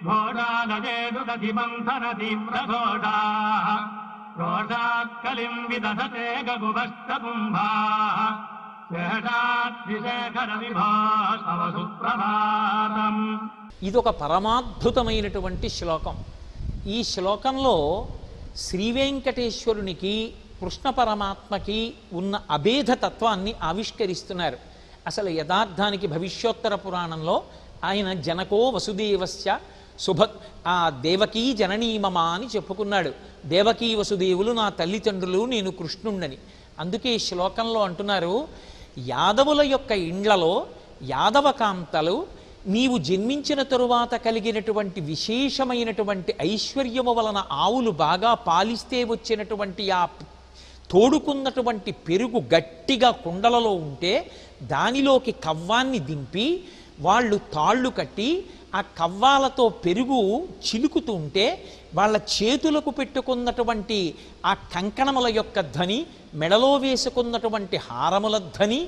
ఘోషాదజేదుదధిమంథన తీవ్రఘోషాః ఘోషాత్కలిం విదధతే గగుభస్తపుంభాః శేషాద్విశేఖర విభాస్ తవ సుప్రభాతం. ఇదొక పరమాద్భుతమైనటువంటి శ్లోకం. ఈ శ్లోకంలో శ్రీవేంకటేశ్వరునికి కృష్ణ పరమాత్మకి ఉన్న అభేద తత్వాన్ని ఆవిష్కరిస్తున్నారు. అసలు యథార్థానికి భవిష్యోత్తర పురాణంలో ఆయన జనకో వసుదేవస్య ఆ దేవకీ జననీమమ అని చెప్పుకున్నాడు. దేవకీ వసుదేవులు నా తల్లిదండ్రులు, నేను కృష్ణుండని. అందుకే ఈ శ్లోకంలో అంటున్నారు, యాదవుల యొక్క ఇండ్లలో యాదవకాంతలు నీవు జన్మించిన తరువాత కలిగినటువంటి విశేషమైనటువంటి ఐశ్వర్యము వలన ఆవులు బాగా పాలిస్తే వచ్చినటువంటి ఆ తోడుకున్నటువంటి పెరుగు గట్టిగా కుండలలో ఉంటే దానిలోకి కవ్వాన్ని దింపి వాళ్ళు తాళ్ళు కట్టి ఆ కవ్వాలతో పెరుగు చిలుకుతూ ఉంటే వాళ్ళ చేతులకు పెట్టుకున్నటువంటి ఆ కంకణముల యొక్క ధ్వని, మెడలో వేసుకున్నటువంటి హారముల ధ్వని,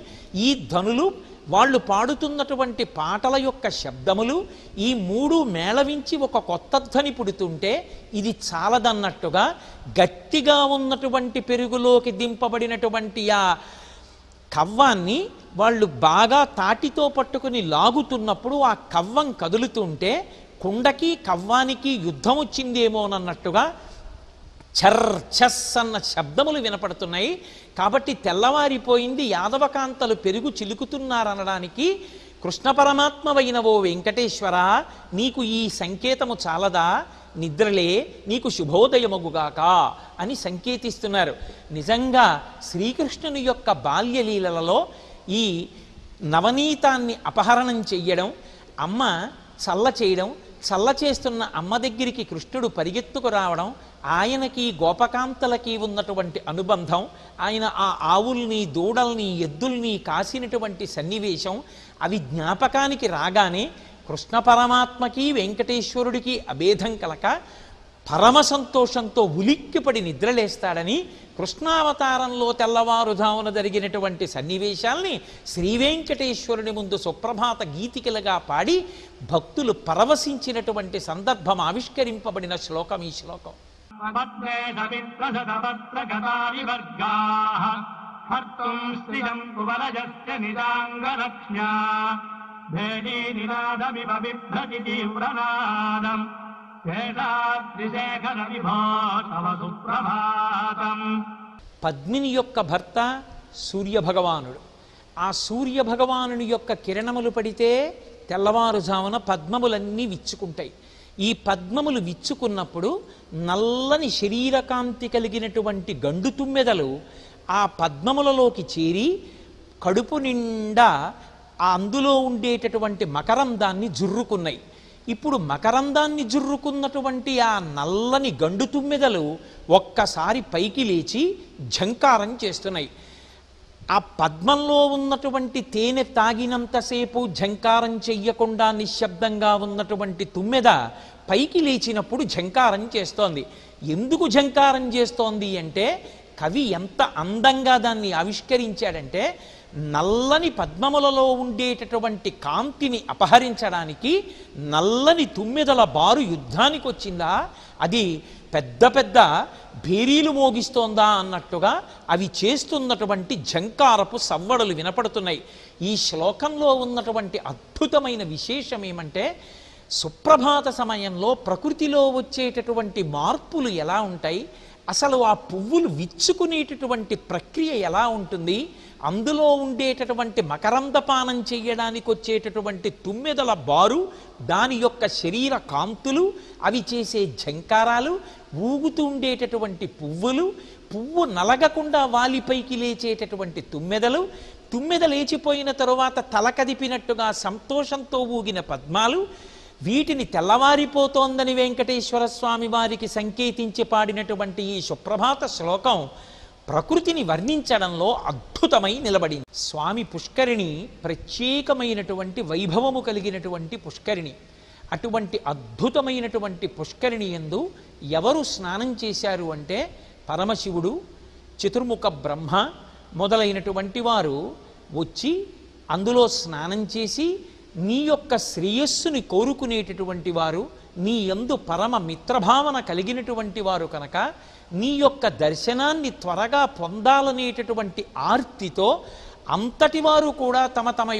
ఈ ధ్వనులు వాళ్ళు పాడుతున్నటువంటి పాటల యొక్క శబ్దములు, ఈ 3 మేళవించి ఒక కొత్త ధ్వని పుడుతుంటే ఇది చాలదన్నట్టుగా గట్టిగా ఉన్నటువంటి పెరుగులోకి దింపబడినటువంటి ఆ కవ్వాన్ని వాళ్ళు బాగా తాటితో పట్టుకుని లాగుతున్నప్పుడు ఆ కవ్వం కదులుతుంటే కుండకి కవ్వానికి యుద్ధం వచ్చిందేమోనన్నట్టుగా ఛర్ ఛస్ అన్న శబ్దములు వినపడుతున్నాయి. కాబట్టి తెల్లవారిపోయింది, యాదవకాంతలు పెరుగు చిలుకుతున్నారనడానికి కృష్ణ పరమాత్మవైన ఓ వెంకటేశ్వర, నీకు ఈ సంకేతము చాలదా? నిద్రలే, నీకు శుభోదయమగుగాక అని సంకేతిస్తున్నారు. నిజంగా శ్రీకృష్ణుని యొక్క బాల్యలీలలో ఈ నవనీతాన్ని అపహరణం చెయ్యడం, అమ్మ చల్ల చేయడం, చల్ల చేస్తున్న అమ్మ దగ్గరికి కృష్ణుడు పరిగెత్తుకు రావడం, ఆయనకి గోపకాంతలకి ఉన్నటువంటి అనుబంధం, ఆయన ఆ ఆవుల్ని, దూడల్ని, ఎద్దుల్ని కాసినటువంటి సన్నివేశం, అవి జ్ఞాపకానికి రాగానే కృష్ణ పరమాత్మకి వెంకటేశ్వరుడికి అభేదం కలక పరమ సంతోషంతో ఉలిక్కిపడి నిద్రలేస్తాడని కృష్ణావతారంలో తెల్లవారుజామున జరిగినటువంటి సన్నివేశాల్ని శ్రీవేంకటేశ్వరుని ముందు సుప్రభాత గీతికలుగా పాడి భక్తులు పరవశించినటువంటి సందర్భం ఆవిష్కరింపబడిన శ్లోకం ఈ శ్లోకం. भेदीनिनादमिव बिभ्रति तीव्रनादम् शेषाद्रिशेखर विभो तव सुप्रभातम्. పద్మిని యొక్క భర్త సూర్యభగవానుడు. ఆ సూర్యభగవానుని యొక్క కిరణములు పడితే తెల్లవారుజామున పద్మములన్నీ విచ్చుకుంటాయి. ఈ పద్మములు విచ్చుకున్నప్పుడు నల్లని శరీరకాంతి కలిగినటువంటి గండు తుమ్మెదలు ఆ పద్మములలోకి చేరి కడుపు నిండా అందులో ఉండేటటువంటి మకరందాన్ని జుర్రుకున్నాయి. ఇప్పుడు మకరందాన్ని జుర్రుకున్నటువంటి ఆ నల్లని గండు తుమ్మెదలు ఒక్కసారి పైకి లేచి ఝంకారం చేస్తున్నాయి. ఆ పద్మంలో ఉన్నటువంటి తేనె తాగినంతసేపు ఝంకారం చెయ్యకుండా నిశ్శబ్దంగా ఉన్నటువంటి తుమ్మెద పైకి లేచినప్పుడు ఝంకారం చేస్తోంది. ఎందుకు ఝంకారం చేస్తోంది అంటే కవి ఎంత అందంగా దాన్ని ఆవిష్కరించాడంటే నల్లని పద్మములలో ఉండేటటువంటి కాంతిని అపహరించడానికి నల్లని తుమ్మెదల బారు యుద్ధానికి వచ్చిందా, అది పెద్ద పెద్ద భేరీలు మోగిస్తోందా అన్నట్టుగా అవి చేస్తున్నటువంటి ఝంకారపు సవ్వడలు వినపడుతున్నాయి. ఈ శ్లోకంలో ఉన్నటువంటి అద్భుతమైన విశేషం ఏమంటే సుప్రభాత సమయంలో ప్రకృతిలో వచ్చేటటువంటి మార్పులు ఎలా ఉంటాయి, అసలు ఆ పువ్వులు విచ్చుకునేటటువంటి ప్రక్రియ ఎలా ఉంటుంది, అందులో ఉండేటటువంటి మకరందపానం చెయ్యడానికి వచ్చేటటువంటి తుమ్మెదల బారు, దాని యొక్క శరీర కాంతులు, అవి చేసే ఝంకారాలు, ఊగుతూ ఉండేటటువంటి పువ్వు నలగకుండా వాలిపైకి లేచేటటువంటి తుమ్మెదలు, తుమ్మెద లేచిపోయిన తరువాత తల కదిపినట్టుగా సంతోషంతో ఊగిన పద్మాలు, వీటిని తెల్లవారిపోతోందని వెంకటేశ్వర స్వామి వారికి సంకేతించి పాడినటువంటి ఈ సుప్రభాత శ్లోకం ప్రకృతిని వర్ణించడంలో అద్భుతమై నిలబడింది. స్వామి పుష్కరిణి ప్రత్యేకమైనటువంటి వైభవము కలిగినటువంటి పుష్కరిణి. అటువంటి అద్భుతమైనటువంటి పుష్కరిణి యందు ఎవరు స్నానం చేశారు అంటే పరమశివుడు, చతుర్ముఖ బ్రహ్మ మొదలైనటువంటి వారు వచ్చి అందులో స్నానం చేసి నీ యొక్క శ్రేయస్సుని కోరుకునేటటువంటి వారు, నీ యందు పరమ మిత్రభావన కలిగినటువంటి వారు కనుక నీ యొక్క దర్శనాన్ని త్వరగా పొందాలనేటటువంటి ఆర్తితో అంతటి వారు కూడా తమ తమ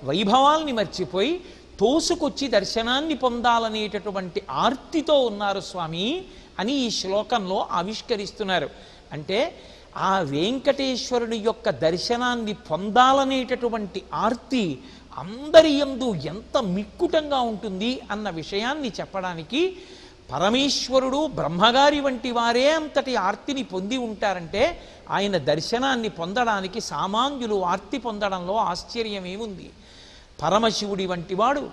వైభవాల్ని మర్చిపోయి తోసుకొచ్చి దర్శనాన్ని పొందాలనేటటువంటి ఆర్తితో ఉన్నారు స్వామి అని ఈ శ్లోకంలో ఆవిష్కరిస్తున్నారు. అంటే ఆ వెంకటేశ్వరుడి యొక్క దర్శనాన్ని పొందాలనేటటువంటి ఆర్తి అందరి యందు ఎంత మిక్కుటంగా ఉంటుంది అన్న విషయాన్ని చెప్పడానికి పరమేశ్వరుడు బ్రహ్మగారి వంటి వారే అంతటి ఆర్తిని పొంది ఉంటారంటే ఆయన దర్శనాన్ని పొందడానికి సామాన్యులు ఆర్తి పొందడంలో ఆశ్చర్యమేముంది. పరమశివుడి వంటి వాడు,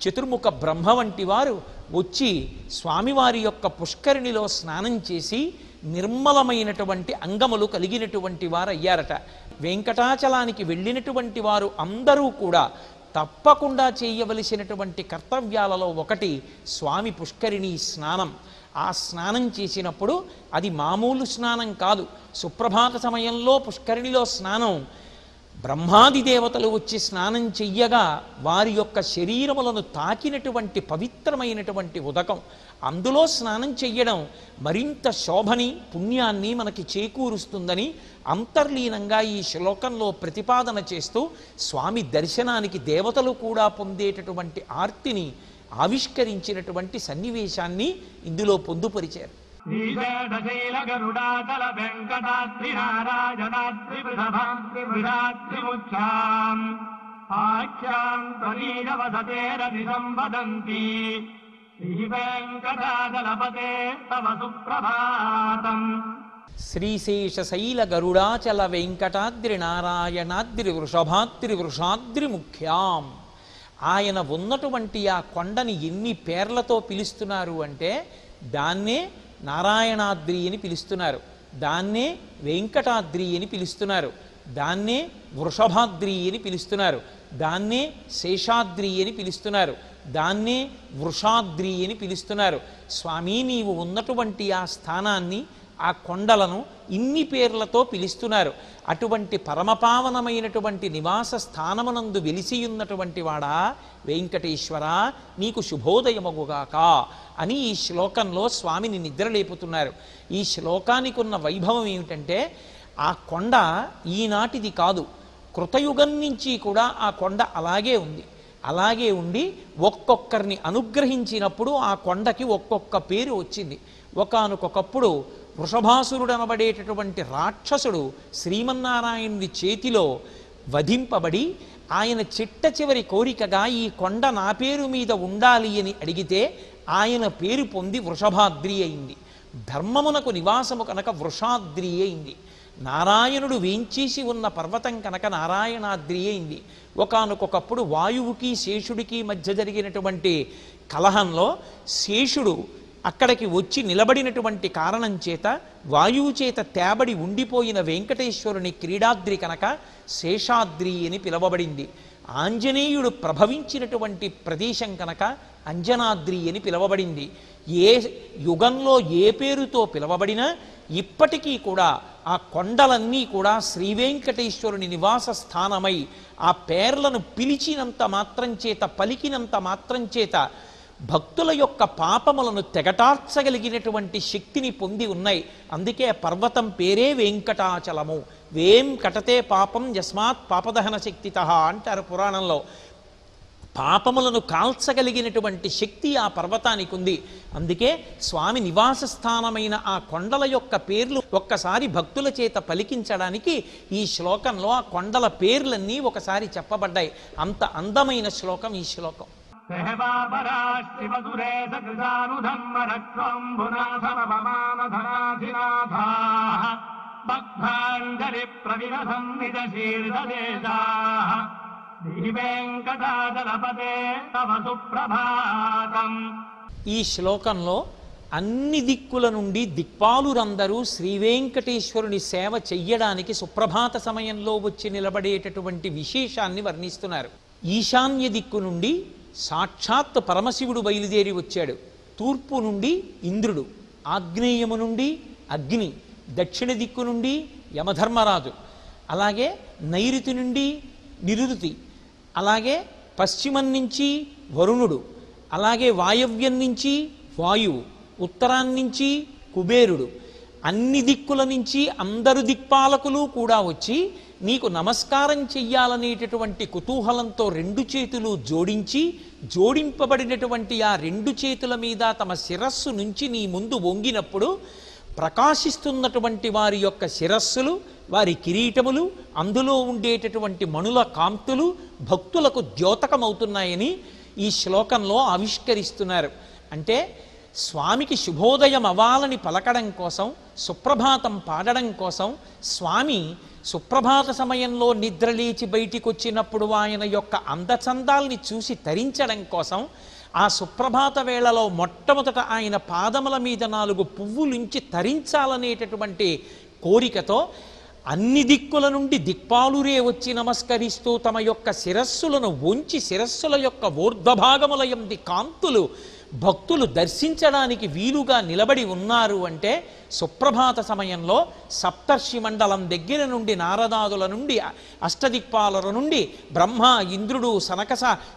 చతుర్ముఖ బ్రహ్మ వంటి వారు వచ్చి స్వామివారి యొక్క పుష్కరిణిలో స్నానం చేసి నిర్మలమైనటువంటి అంగములు కలిగినటువంటి వారు అయ్యారట. వెంకటాచలానికి వెళ్ళినటువంటి వారు అందరూ కూడా తప్పకుండా చేయవలసినటువంటి కర్తవ్యాలలో ఒకటి స్వామి పుష్కరిణి స్నానం. ఆ స్నానం చేసినప్పుడు అది మామూలు స్నానం కాదు. సుప్రభాత సమయంలో పుష్కరిణిలో స్నానం బ్రహ్మాది దేవతలు వచ్చి స్నానం చెయ్యగా వారి యొక్క శరీరములను తాకినటువంటి పవిత్రమైనటువంటి ఉదకం, అందులో స్నానం చెయ్యడం మరింత శోభని పుణ్యాన్ని మనకి చేకూరుస్తుందని అంతర్లీనంగా ఈ శ్లోకంలో ప్రతిపాదన చేస్తూ స్వామి దర్శనానికి దేవతలు కూడా పొందేటటువంటి ఆర్తిని ఆవిష్కరించినటువంటి సన్నివేశాన్ని ఇందులో పొందుపరిచారు. శ్రీశైల గరుడాచల వెంకటాద్రి నారాయణాద్రి వృషభాద్రిముఖ్యాం ఆఖ్యాం త్వరీయవసతేరతి సంవదంతి శ్రీ వెంకటాచలపతే తవ సుప్రభాతం. శ్రీశేషశైల గరుడాచల వెంకటాద్రి నారాయణాద్రి వృషభాద్రి వృషాద్రి ముఖ్యాం. ఆయన ఉన్నటువంటి ఆ కొండని ఎన్ని పేర్లతో పిలుస్తున్నారు అంటే దాన్నే నారాయణాద్రి అని పిలుస్తున్నారు, దాన్నే వెంకటాద్రి అని పిలుస్తున్నారు, దాన్నే వృషభాద్రి అని పిలుస్తున్నారు, దాన్నే శేషాద్రి అని పిలుస్తున్నారు, దాన్నే వృషాద్రి అని పిలుస్తున్నారు. స్వామి నీవు ఉన్నటువంటి ఆ స్థానాన్ని, ఆ కొండలను ఇన్ని పేర్లతో పిలుస్తున్నారు. అటువంటి పరమపావనమైనటువంటి నివాస స్థానమునందు వెలిసియున్నటువంటి వాడా వెంకటేశ్వర, నీకు శుభోదయమగుగాక అని ఈ శ్లోకంలో స్వామిని నిద్రలేపుతున్నారు. ఈ శ్లోకానికి ఉన్న వైభవం ఏమిటంటే ఆ కొండ ఈనాటిది కాదు, కృతయుగం నుంచి కూడా ఆ కొండ అలాగే ఉంది. అలాగే ఉండి ఒక్కొక్కరిని అనుగ్రహించినప్పుడు ఆ కొండకి ఒక్కొక్క పేరు వచ్చింది. ఒకానొకప్పుడు వృషభాసురుడు అనబడేటటువంటి రాక్షసుడు శ్రీమన్నారాయణుడి చేతిలో వధింపబడి ఆయన చిట్ట చివరి కోరికగా ఈ కొండ నా పేరు మీద ఉండాలి అని అడిగితే ఆయన పేరు పొంది వృషభాద్రి అయింది. ధర్మమునకు నివాసము కనుక వృషాద్రి అయింది. నారాయణుడు వేంచేసి ఉన్న పర్వతం కనుక నారాయణాద్రి అయింది. ఒకానొకప్పుడు వాయువుకి శేషుడికి మధ్య జరిగినటువంటి కలహంలో శేషుడు అక్కడికి వచ్చి నిలబడినటువంటి కారణం చేత వాయువు చేత తేబడి ఉండిపోయిన వెంకటేశ్వరుని క్రీడాద్రి కనుక శేషాద్రి అని పిలవబడింది. ఆంజనేయుడు ప్రభవించినటువంటి ప్రదేశం కనుక అంజనాద్రి అని పిలవబడింది. ఏ యుగంలో ఏ పేరుతో పిలవబడినా ఇప్పటికీ కూడా ఆ కొండలన్నీ కూడా శ్రీవేంకటేశ్వరుని నివాస స్థానమై ఆ పేర్లను పిలిచినంత మాత్రం చేత పలికినంత మాత్రం చేత భక్తుల యొక్క పాపములను తెగటార్చగలిగినటువంటి శక్తిని పొంది ఉన్నాయి. అందుకే పర్వతం పేరే వెంకటాచలము. వేం కటతే పాపం యస్మాత్ పాపదహన శక్తితః అంటారు పురాణంలో. పాపములను కాల్చగలిగినటువంటి శక్తి ఆ పర్వతానికి ఉంది. అందుకే స్వామి నివాస స్థానమైన ఆ కొండల యొక్క పేర్లు ఒక్కసారి భక్తుల చేత పలికించడానికి ఈ శ్లోకంలో ఆ కొండల పేర్లన్నీ ఒకసారి చెప్పబడ్డాయి. అంత అందమైన శ్లోకం ఈ శ్లోకం. ఈ శ్లోకంలో అన్ని దిక్కుల నుండి దిక్పాలురందరూ శ్రీవేంకటేశ్వరుని సేవ చెయ్యడానికి సుప్రభాత సమయంలో వచ్చి నిలబడేటటువంటి విశేషాన్ని వర్ణిస్తున్నారు. ఈశాన్య దిక్కు నుండి సాక్షాత్ పరమశివుడు బయలుదేరి వచ్చాడు. తూర్పు నుండి ఇంద్రుడు, ఆగ్నేయము నుండి అగ్ని, దక్షిణ దిక్కు నుండి యమధర్మరాజు, అలాగే నైరుతి నుండి నిరుతి, అలాగే పశ్చిమం నుంచి వరుణుడు, అలాగే వాయవ్యం నుంచి వాయువు, ఉత్తరాన్నించి కుబేరుడు, అన్ని దిక్కుల నుంచి అందరు దిక్పాలకులు కూడా వచ్చి నీకు నమస్కారం చెయ్యాలనేటటువంటి కుతూహలంతో రెండు చేతులు జోడించి జోడింపబడినటువంటి ఆ రెండు చేతుల మీద తమ శిరస్సు నుంచి నీ ముందు వంగినప్పుడు ప్రకాశిస్తున్నటువంటి వారి యొక్క శిరస్సులు, వారి కిరీటములు, అందులో ఉండేటటువంటి మణుల కాంతులు భక్తులకు ద్యోతకమవుతున్నాయని ఈ శ్లోకంలో ఆవిష్కరిస్తున్నారు. అంటే స్వామికి శుభోదయం అవ్వాలని పలకడం కోసం, సుప్రభాతం పాడడం కోసం, స్వామి సుప్రభాత సమయంలో నిద్రలేచి బయటికి వచ్చినప్పుడు ఆయన యొక్క అందచందాల్ని చూసి తరించడం కోసం, ఆ సుప్రభాత వేళలో మొట్టమొదట ఆయన పాదముల మీద 4 పువ్వులుంచి తరించాలనేటటువంటి కోరికతో అన్ని దిక్కుల నుండి దిక్పాలురే వచ్చి నమస్కరిస్తూ తమ యొక్క శిరస్సులను వంచి శిరస్సుల యొక్క ఊర్ధ్వభాగముల యందు కాంతులు భక్తులు దర్శించడానికి వీలుగా నిలబడి ఉన్నారు. అంటే సుప్రభాత సమయంలో సప్తర్షి మండలం దగ్గర నుండి నారదాదుల నుండి అష్టదిక్పాలుల నుండి బ్రహ్మ, ఇంద్రుడు,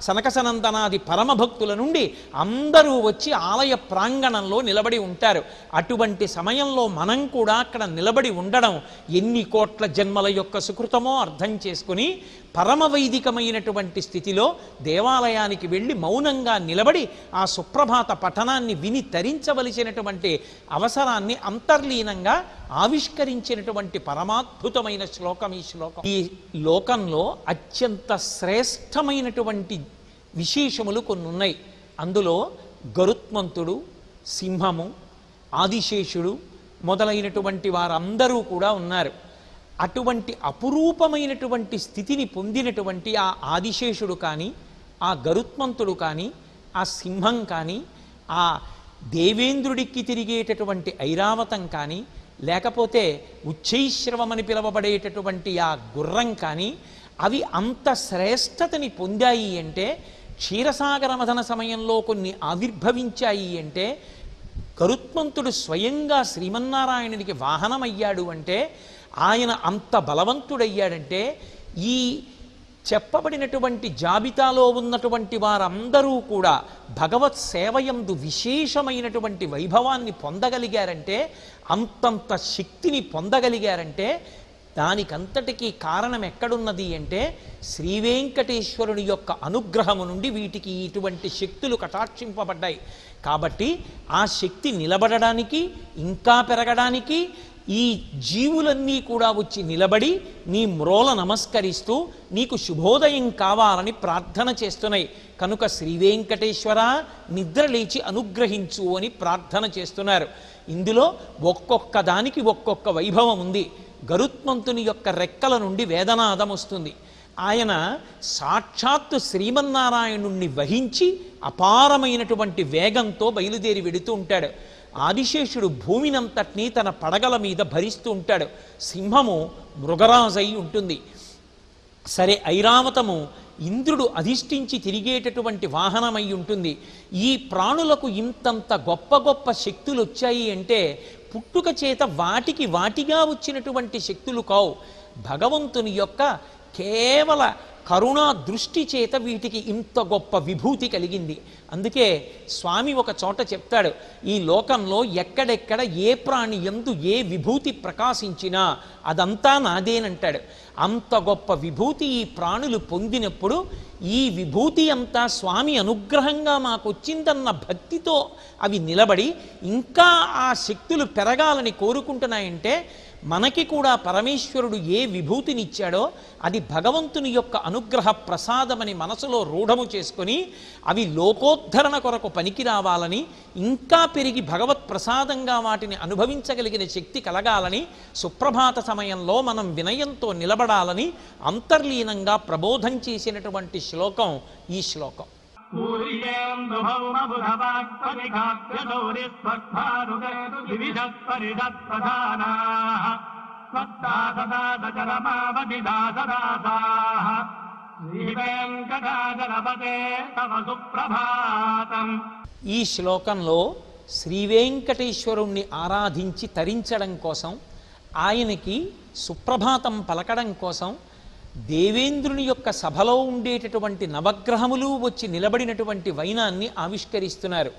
సనకసనందనాది పరమభక్తుల నుండి అందరూ వచ్చి ఆలయ ప్రాంగణంలో నిలబడి ఉంటారు. అటువంటి సమయంలో మనం కూడా అక్కడ నిలబడి ఉండడం ఎన్ని కోట్ల జన్మల యొక్క సుకృతమో అర్థం చేసుకుని పరమవైదికమైనటువంటి స్థితిలో దేవాలయానికి వెళ్ళి మౌనంగా నిలబడి ఆ సుప్రభాత పఠనాన్ని విని తరించవలసినటువంటి అవసరాన్ని అంతర్లీనంగా ఆవిష్కరించినటువంటి పరమాద్భుతమైన శ్లోకం ఈ శ్లోకం. ఈ లోకంలో అత్యంత శ్రేష్టమైనటువంటి విశేషములు కొన్ని ఉన్నాయి. అందులో గరుత్మంతుడు, సింహము, ఆదిశేషుడు మొదలైనటువంటి వారందరూ కూడా ఉన్నారు. అటువంటి అపురూపమైనటువంటి స్థితిని పొందినటువంటి ఆ ఆదిశేషుడు కానీ, ఆ గరుత్మంతుడు కానీ, ఆ సింహం కానీ, ఆ దేవేంద్రుడికి తిరిగేటటువంటి ఐరావతం కానీ, లేకపోతే ఉచ్చైశ్రవమని పిలవబడేటటువంటి ఆ గుర్రం కానీ, అవి అంత శ్రేష్టతని పొందాయి అంటే, క్షీరసాగర మథన సమయంలో కొన్ని ఆవిర్భవించాయి అంటే, గరుత్మంతుడు స్వయంగా శ్రీమన్నారాయణుడికి వాహనమయ్యాడు అంటే, ఆయన అంత బలవంతుడయ్యాడంటే, ఈ చెప్పబడినటువంటి జాబితాలో ఉన్నటువంటి వారందరూ కూడా భగవత్ సేవయందు విశేషమైనటువంటి వైభవాన్ని పొందగలిగారంటే, అంతంత శక్తిని పొందగలిగారంటే దానికంతటికీ కారణం ఎక్కడున్నది అంటే శ్రీవేంకటేశ్వరుని యొక్క అనుగ్రహము నుండి వీటికి ఇటువంటి శక్తులు కటాక్షింపబడ్డాయి. కాబట్టి ఆ శక్తి నిలబడడానికి, ఇంకా పెరగడానికి ఈ జీవులన్నీ కూడా వచ్చి నిలబడి నీ మ్రోల నమస్కరిస్తూ నీకు శుభోదయం కావాలని ప్రార్థన చేస్తున్నాయి. కనుక శ్రీవేంకటేశ్వర నిద్ర లేచి అనుగ్రహించు అని ప్రార్థన చేస్తున్నారు. ఇందులో ఒక్కొక్క దానికి ఒక్కొక్క వైభవం ఉంది. గరుత్మంతుని యొక్క రెక్కల నుండి వేదనాదం వస్తుంది. ఆయన సాక్షాత్తు శ్రీమన్నారాయణుణ్ణి వహించి అపారమైనటువంటి వేగంతో బయలుదేరి వెడుతూ ఉంటాడు. ఆదిశేషుడు భూమినంతటినీ తన పడగల మీద భరిస్తూ ఉంటాడు. సింహము మృగరాజై ఉంటుంది. సరే, ఐరావతము ఇంద్రుడు అధిష్ఠించి తిరిగేటటువంటి వాహనమై ఉంటుంది. ఈ ప్రాణులకు ఇంతంత గొప్ప గొప్ప శక్తులు వచ్చాయి అంటే పుట్టుక చేత వాటిగా వచ్చినటువంటి శక్తులు కావు. భగవంతుని యొక్క కేవల కరుణా దృష్టి చేత వీటికి ఇంత గొప్ప విభూతి కలిగింది. అందుకే స్వామి ఒక చోట చెప్తాడు, ఈ లోకంలో ఎక్కడెక్కడ ఏ ప్రాణి యందు ఏ విభూతి ప్రకాశించినా అదంతా నాదేనంటాడు. అంత గొప్ప విభూతి ఈ ప్రాణులు పొందినప్పుడు ఈ విభూతి అంతా స్వామి అనుగ్రహంగా మాకొచ్చిందన్న భక్తితో అవి నిలబడి ఇంకా ఆ శక్తులు పెరగాలని కోరుకుంటున్నాయంటే మనకి కూడా పరమేశ్వరుడు ఏ విభూతినిచ్చాడో అది భగవంతుని యొక్క అనుగ్రహ ప్రసాదమని మనసులో రూఢము చేసుకొని అవి లోకోద్ధరణ కొరకు పనికి రావాలని, ఇంకా పెరిగి భగవత్ ప్రసాదంగా వాటిని అనుభవించగలిగిన శక్తి కలగాలని, సుప్రభాత సమయంలో మనం వినయంతో నిలబడాలని అంతర్లీనంగా ప్రబోధం చేసినటువంటి శ్లోకం ఈ శ్లోకం. ఈ శ్లోకంలో శ్రీవేంకటేశ్వరుణ్ణి ఆరాధించి తరించడం కోసం, ఆయనకి సుప్రభాతం పలకడం కోసం దేవేంద్రుని యొక్క సభలో ఉండేటటువంటి నవగ్రహములు వచ్చి నిలబడినటువంటి వైనాన్ని ఆవిష్కరిస్తున్నారు.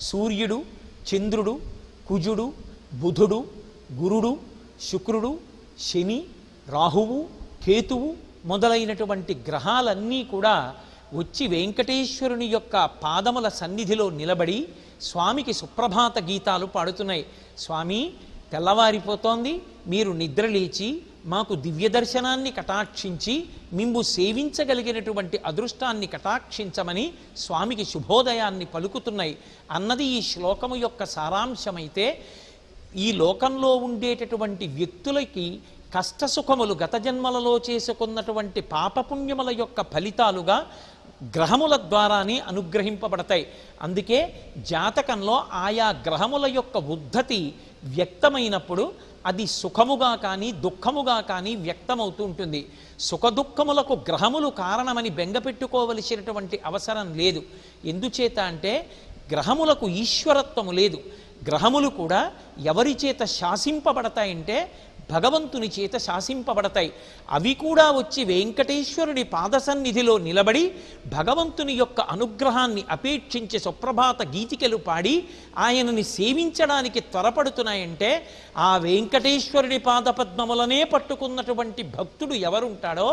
సూర్యుడు, చంద్రుడు, కుజుడు, బుధుడు, గురుడు, శుక్రుడు, శని, రాహువు, కేతువు మొదలైనటువంటి గ్రహాలన్నీ కూడా వచ్చి వెంకటేశ్వరుని యొక్క పాదముల సన్నిధిలో నిలబడి స్వామికి సుప్రభాత గీతాలు పాడుతున్నాయి. స్వామి, తెల్లవారిపోతోంది, మీరు నిద్రలేచి మాకు దివ్య దర్శనాన్ని కటాక్షించి మిమ్ము సేవించగలిగినటువంటి అదృష్టాన్ని కటాక్షించమని స్వామికి శుభోదయాన్ని పలుకుతున్నాయి అన్నది ఈ శ్లోకము యొక్క సారాంశమైతే, ఈ లోకంలో ఉండేటటువంటి వ్యక్తులకి కష్టసుఖములు గత జన్మలలో చేసుకున్నటువంటి పాపపుణ్యముల యొక్క ఫలితాలుగా గ్రహముల ద్వారానే అనుగ్రహింపబడతాయి. అందుకే జాతకంలో ఆయా గ్రహముల యొక్క ఉద్ధతి వ్యక్తమైనప్పుడు అది సుఖముగా కానీ దుఃఖముగా కానీ వ్యక్తమవుతూ ఉంటుంది. సుఖదుఖములకు గ్రహములు కారణమని బెంగపెట్టుకోవలసినటువంటి అవసరం లేదు. ఎందుచేత అంటే గ్రహములకు ఈశ్వరత్వము లేదు. గ్రహములు కూడా ఎవరి చేత శాసింపబడతాయంటే భగవంతుని చేత శాసింపబడతాయి. అవి కూడా వచ్చి వెంకటేశ్వరుడి పాదసన్నిధిలో నిలబడి భగవంతుని యొక్క అనుగ్రహాన్ని అపేక్షించి సుప్రభాత గీతికలు పాడి ఆయనని సేవించడానికి త్వరపడుతున్నాయంటే ఆ వెంకటేశ్వరుడి పాదపద్మములనే పట్టుకున్నటువంటి భక్తుడు ఎవరుంటాడో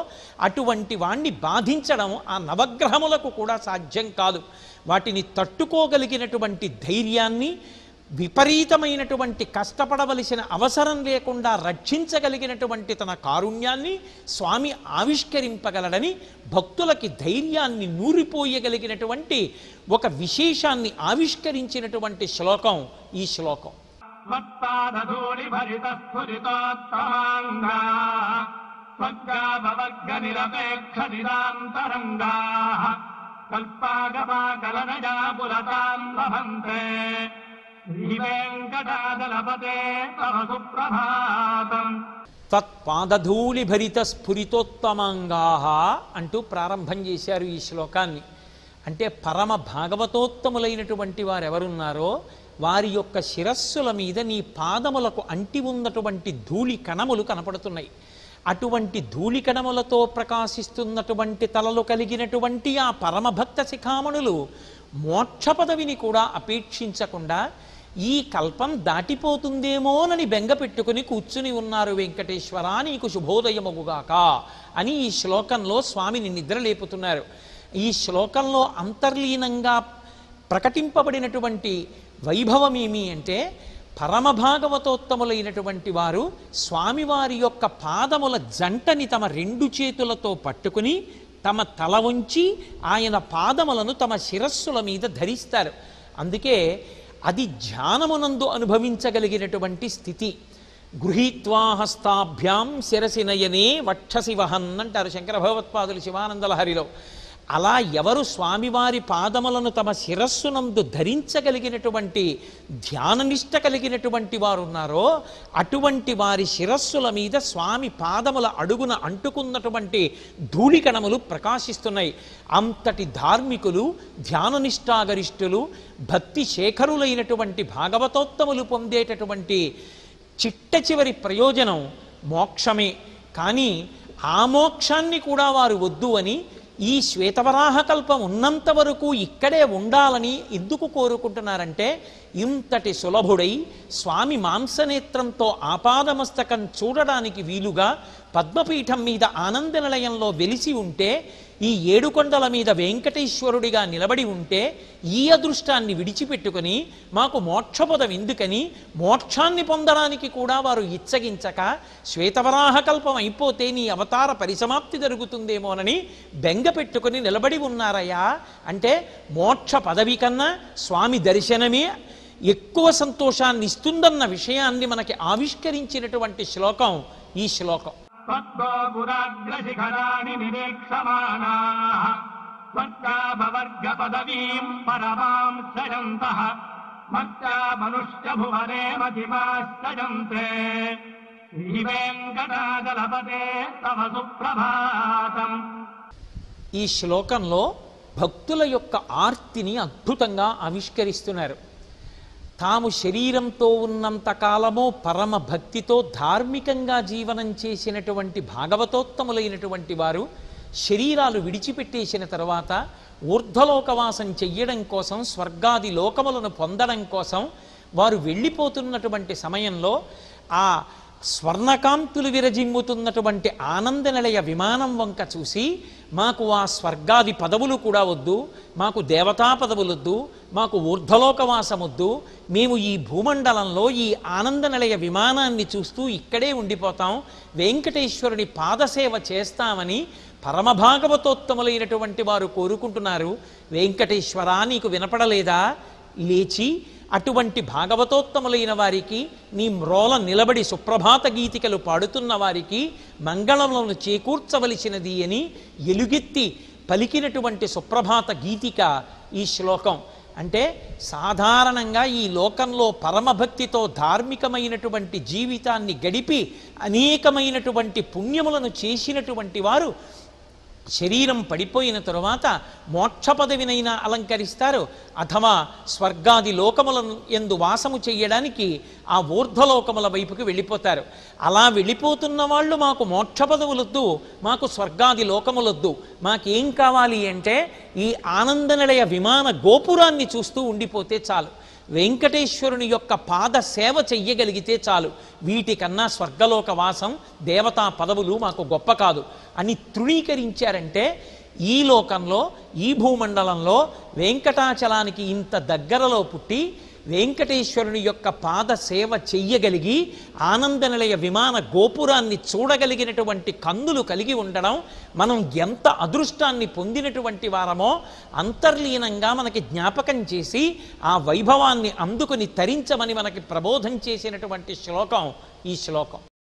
అటువంటి వాణ్ణి బాధించడం ఆ నవగ్రహములకు కూడా సాధ్యం కాదు. వాటిని తట్టుకోగలిగినటువంటి ధైర్యాన్ని, విపరీతమైనటువంటి కష్టపడవలసిన అవసరం లేకుండా రక్షించగలిగినటువంటి తన కారుణ్యాన్ని స్వామి ఆవిష్కరింపగలడని భక్తులకి ధైర్యాన్ని నూరిపోయగలిగినటువంటి ఒక విశేషాన్ని ఆవిష్కరించినటువంటి శ్లోకం ఈ శ్లోకం. తత్పాదధూళి భరిత స్ఫురితోత్తమాంగాః అంటూ ప్రారంభం చేశారు ఈ శ్లోకాన్ని. అంటే పరమ భాగవతోత్తములైనటువంటి వారెవరున్నారో వారి యొక్క శిరస్సుల మీద నీ పాదములకు అంటి ఉన్నటువంటి ధూళి కణములు కనపడుతున్నాయి. అటువంటి ధూళి కణములతో ప్రకాశిస్తున్నటువంటి తలలు కలిగినటువంటి ఆ పరమభక్త శిఖామణులు మోక్ష పదవిని కూడా అపేక్షించకుండా ఈ కల్పం దాటిపోతుందేమోనని బెంగ పెట్టుకుని కూర్చుని ఉన్నారు వెంకటేశ్వర నీకు శుభోదయమగుగాక అని ఈ శ్లోకంలో స్వామిని నిద్రలేపుతున్నారు. ఈ శ్లోకంలో అంతర్లీనంగా ప్రకటింపబడినటువంటి వైభవం ఏమి అంటే, పరమభాగవతోత్తములైనటువంటి వారు స్వామివారి యొక్క పాదముల జంటని తమ రెండు చేతులతో పట్టుకుని తమ తల వంచి ఆయన పాదములను తమ శిరస్సుల మీద ధరిస్తారు. అందుకే అది ధ్యానమునందు అనుభవించగలిగినటువంటి స్థితి. గృహీత్వా హస్తాభ్యాం శిరసి నయనే వక్షసి వహన్ అంటారు శంకర భగవత్పాదులు శివానందలహరిలో. అలా ఎవరు స్వామివారి పాదములను తమ శిరస్సునందు ధరించగలిగినటువంటి ధ్యాననిష్ట కలిగినటువంటి వారు ఉన్నారో అటువంటి వారి శిరస్సుల మీద స్వామి పాదముల అడుగున అంటుకున్నటువంటి ధూళికణములు ప్రకాశిస్తున్నాయి. అంతటి ధార్మికులు, ధ్యాననిష్టాగరిష్ఠులు, భక్తి శేఖరులైనటువంటి భాగవతోత్తములు పొందేటటువంటి చిట్ట చివరి ప్రయోజనం మోక్షమే. కానీ ఆ మోక్షాన్ని కూడా వారు వద్దు అని ఈ శ్వేతవరాహకల్పం ఉన్నంత వరకు ఇక్కడే ఉండాలని ఎందుకు కోరుకుంటున్నారంటే, ఇంతటి సులభుడై స్వామి మాంసనేత్రంతో ఆపాదమస్తకం చూడడానికి వీలుగా పద్మపీఠం మీద ఆనంద నిలయంలో వెలిసి ఉంటే, ఈ ఏడుకొండల మీద వెంకటేశ్వరుడిగా నిలబడి ఉంటే, ఈ అదృష్టాన్ని విడిచిపెట్టుకుని మాకు మోక్షపదం ఎందుకని మోక్షాన్ని పొందడానికి కూడా వారు ఇచ్చగించక, శ్వేతవరాహకల్పం అయిపోతే నీ అవతార పరిసమాప్తి జరుగుతుందేమోనని బెంగ పెట్టుకుని నిలబడి ఉన్నారయ్యా. అంటే మోక్ష పదవి కన్నా స్వామి దర్శనమే ఎక్కువ సంతోషాన్ని ఇస్తుందన్న విషయాన్ని మనకి ఆవిష్కరించినటువంటి శ్లోకం ఈ శ్లోకం. त्वद्गोपुराग्रशिखराणि निरीक्षमाणाः त्वत्काभवर्गपदवीं परमां सजन्तः मत्या मनुष्यभुवने मतिमास्तजन्ते श्रीवेङ्कटाचलपते तव सुप्रभातम्. ఈ శ్లోకంలో భక్తుల యొక్క ఆర్తిని అద్భుతంగా ఆవిష్కరిస్తున్నారు. తాము శరీరంతో ఉన్నంత కాలము పరమ భక్తితో ధార్మికంగా జీవనం చేసినటువంటి భాగవతోత్తములైనటువంటి వారు శరీరాలు విడిచిపెట్టేసిన తర్వాత ఊర్ధ్వలోకవాసం చెయ్యడం కోసం, స్వర్గాది లోకములను పొందడం కోసం వారు వెళ్ళిపోతున్నటువంటి సమయంలో ఆ స్వర్ణకాంతులు విరజిమ్ముతున్నటువంటి ఆనంద నిలయ విమానం వంక చూసి, మాకు ఆ స్వర్గాది పదవులు కూడా వద్దు, మాకు దేవతా పదవులు వద్దు, మాకు ఊర్ధ్వలోకవాసం వద్దు, మేము ఈ భూమండలంలో ఈ ఆనంద నిలయ విమానాన్ని చూస్తూ ఇక్కడే ఉండిపోతాం, వెంకటేశ్వరుని పాదసేవ చేస్తామని పరమభాగవతోత్తములైనటువంటి వారు కోరుకుంటున్నారు. వెంకటేశ్వర నీకు వినపడలేదా? లేచి అటువంటి భాగవతోత్తములైన వారికి, నీ మ్రోల నిలబడి సుప్రభాత గీతికలు పాడుతున్న వారికి మంగళములను చేకూర్చవలసినది అని ఎలుగెత్తి పలికినటువంటి సుప్రభాత గీతిక ఈ శ్లోకం. అంటే సాధారణంగా ఈ లోకంలో పరమభక్తితో ధార్మికమైనటువంటి జీవితాన్ని గడిపి అనేకమైనటువంటి పుణ్యములను చేసినటువంటి వారు శరీరం పడిపోయిన తరువాత మోక్ష పదవినైనా అలంకరిస్తారు, అథవా స్వర్గాది లోకములను ఎందు వాసము చెయ్యడానికి ఆ ఊర్ధ్వలోకముల వైపుకి వెళ్ళిపోతారు. అలా వెళ్ళిపోతున్న వాళ్ళు మాకు మోక్ష పదవులొద్దు, మాకు స్వర్గాది లోకములొద్దు, మాకేం కావాలి అంటే ఈ ఆనంద నిలయ విమాన గోపురాన్ని చూస్తూ ఉండిపోతే చాలు, వెంకటేశ్వరుని యొక్క పాద సేవ చెయ్యగలిగితే చాలు, వీటికన్నా స్వర్గలోక వాసం దేవతా పదవులు మాకు గొప్ప కాదు అని తృణీకరించారంటే, ఈ లోకంలో ఈ భూమండలంలో వెంకటాచలానికి ఇంత దగ్గరలో పుట్టి వెంకటేశ్వరుని యొక్క పాద సేవ చెయ్యగలిగి ఆనంద నిలయ విమాన గోపురాన్ని చూడగలిగినటువంటి కన్నులు కలిగి ఉండడం మనం ఎంత అదృష్టాన్ని పొందినటువంటి వారమో అంతర్లీనంగా మనకి జ్ఞాపకం చేసి ఆ వైభవాన్ని అందుకుని తరించమని మనకి ప్రబోధం చేసినటువంటి శ్లోకం ఈ శ్లోకం.